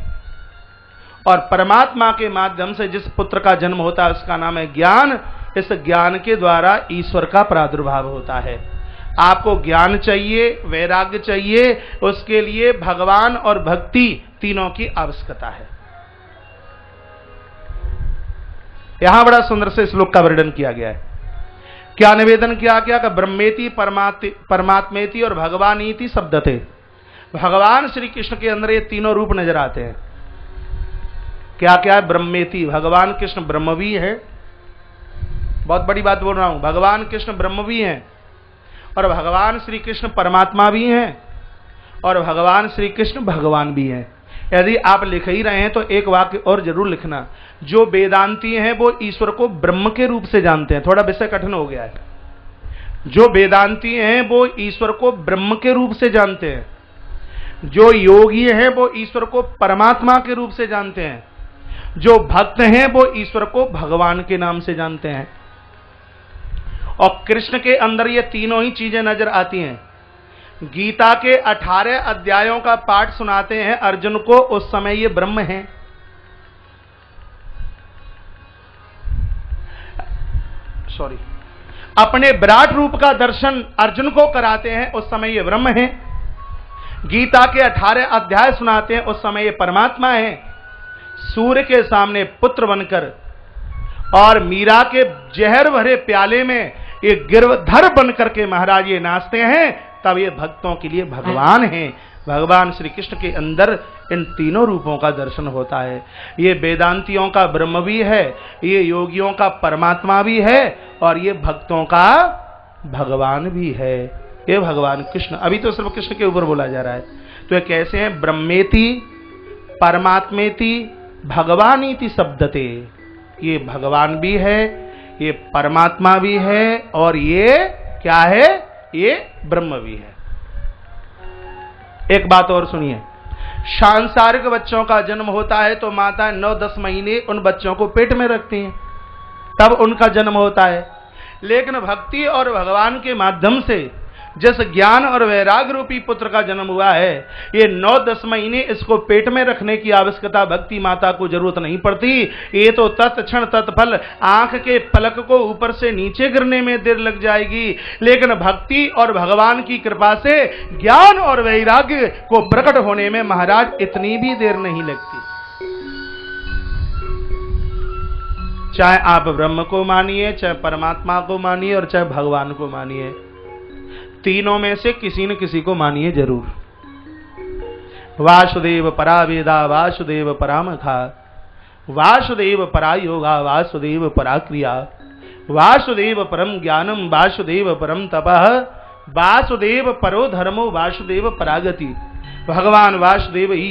और परमात्मा के माध्यम से जिस पुत्र का जन्म होता है उसका नाम है ज्ञान। इस ज्ञान के द्वारा ईश्वर का प्रादुर्भाव होता है। आपको ज्ञान चाहिए, वैराग्य चाहिए, उसके लिए भगवान और भक्ति तीनों की आवश्यकता है। यहां बड़ा सुंदर से श्लोक का वर्णन किया गया है। क्या निवेदन किया गया कि ब्रह्मेति परमात्मेति और भगवानीति शब्द थे। भगवान श्री कृष्ण के अंदर ये तीनों रूप नजर आते हैं। क्या क्या है? ब्रह्मेति, भगवान कृष्ण ब्रह्म भी है। बहुत बड़ी बात बोल रहा हूं, भगवान कृष्ण ब्रह्म भी हैं और भगवान श्री कृष्ण परमात्मा भी हैं और भगवान श्री कृष्ण भगवान भी हैं। यदि आप लिख ही रहे हैं तो एक वाक्य और जरूर लिखना, जो वेदांती हैं वो ईश्वर को ब्रह्म के रूप से जानते हैं। थोड़ा विषय कठिन हो गया है। जो वेदांती हैं वो ईश्वर को ब्रह्म के रूप से जानते हैं, जो योगी हैं वो ईश्वर को परमात्मा के रूप से जानते हैं, जो भक्त हैं वो ईश्वर को भगवान के नाम से जानते हैं। और कृष्ण के अंदर ये तीनों ही चीजें नजर आती हैं। गीता के 18 अध्यायों का पाठ सुनाते हैं अर्जुन को, उस समय ये ब्रह्म हैं। अपने विराट रूप का दर्शन अर्जुन को कराते हैं, उस समय ये ब्रह्म हैं। गीता के 18 अध्याय सुनाते हैं, उस समय ये परमात्मा है। सूर्य के सामने पुत्र बनकर और मीरा के जहर भरे प्याले में ये गिरधर बनकर के महाराज ये नाचते हैं, तब ये भक्तों के लिए भगवान हैं। भगवान श्री कृष्ण के अंदर इन तीनों रूपों का दर्शन होता है। ये वेदांतियों का ब्रह्म भी है, ये योगियों का परमात्मा भी है, और ये भक्तों का भगवान भी है। ये भगवान कृष्ण, अभी तो सिर्फ कृष्ण के ऊपर बोला जा रहा है। तो ये कैसे हैं? ब्रह्मेति परमात्मेति भगवानीति शब्दते। ये भगवान भी है, ये परमात्मा भी है, और ये क्या है? ये ब्रह्म भी है। एक बात और सुनिए, सांसारिक बच्चों का जन्म होता है तो माता 9-10 महीने उन बच्चों को पेट में रखती हैं, तब उनका जन्म होता है। लेकिन भक्ति और भगवान के माध्यम से जिस ज्ञान और वैराग्य रूपी पुत्र का जन्म हुआ है, ये 9-10 महीने इसको पेट में रखने की आवश्यकता भक्ति माता को जरूरत नहीं पड़ती। ये तो तत्क्षण तत्फल आंख के पलक को ऊपर से नीचे गिरने में देर लग जाएगी, लेकिन भक्ति और भगवान की कृपा से ज्ञान और वैराग्य को प्रकट होने में महाराज इतनी भी देर नहीं लगती। चाहे आप ब्रह्म को मानिए, चाहे परमात्मा को मानिए, और चाहे भगवान को मानिए, तीनों में से किसी न किसी को मानिए जरूर। वासुदेव परा वेदा वासुदेव परामखा, वासुदेव परा योगा वासुदेव परा क्रिया, वासुदेव परम ज्ञानम वासुदेव परम तपः, वासुदेव परो धर्मो वासुदेव परागति। भगवान वासुदेव ही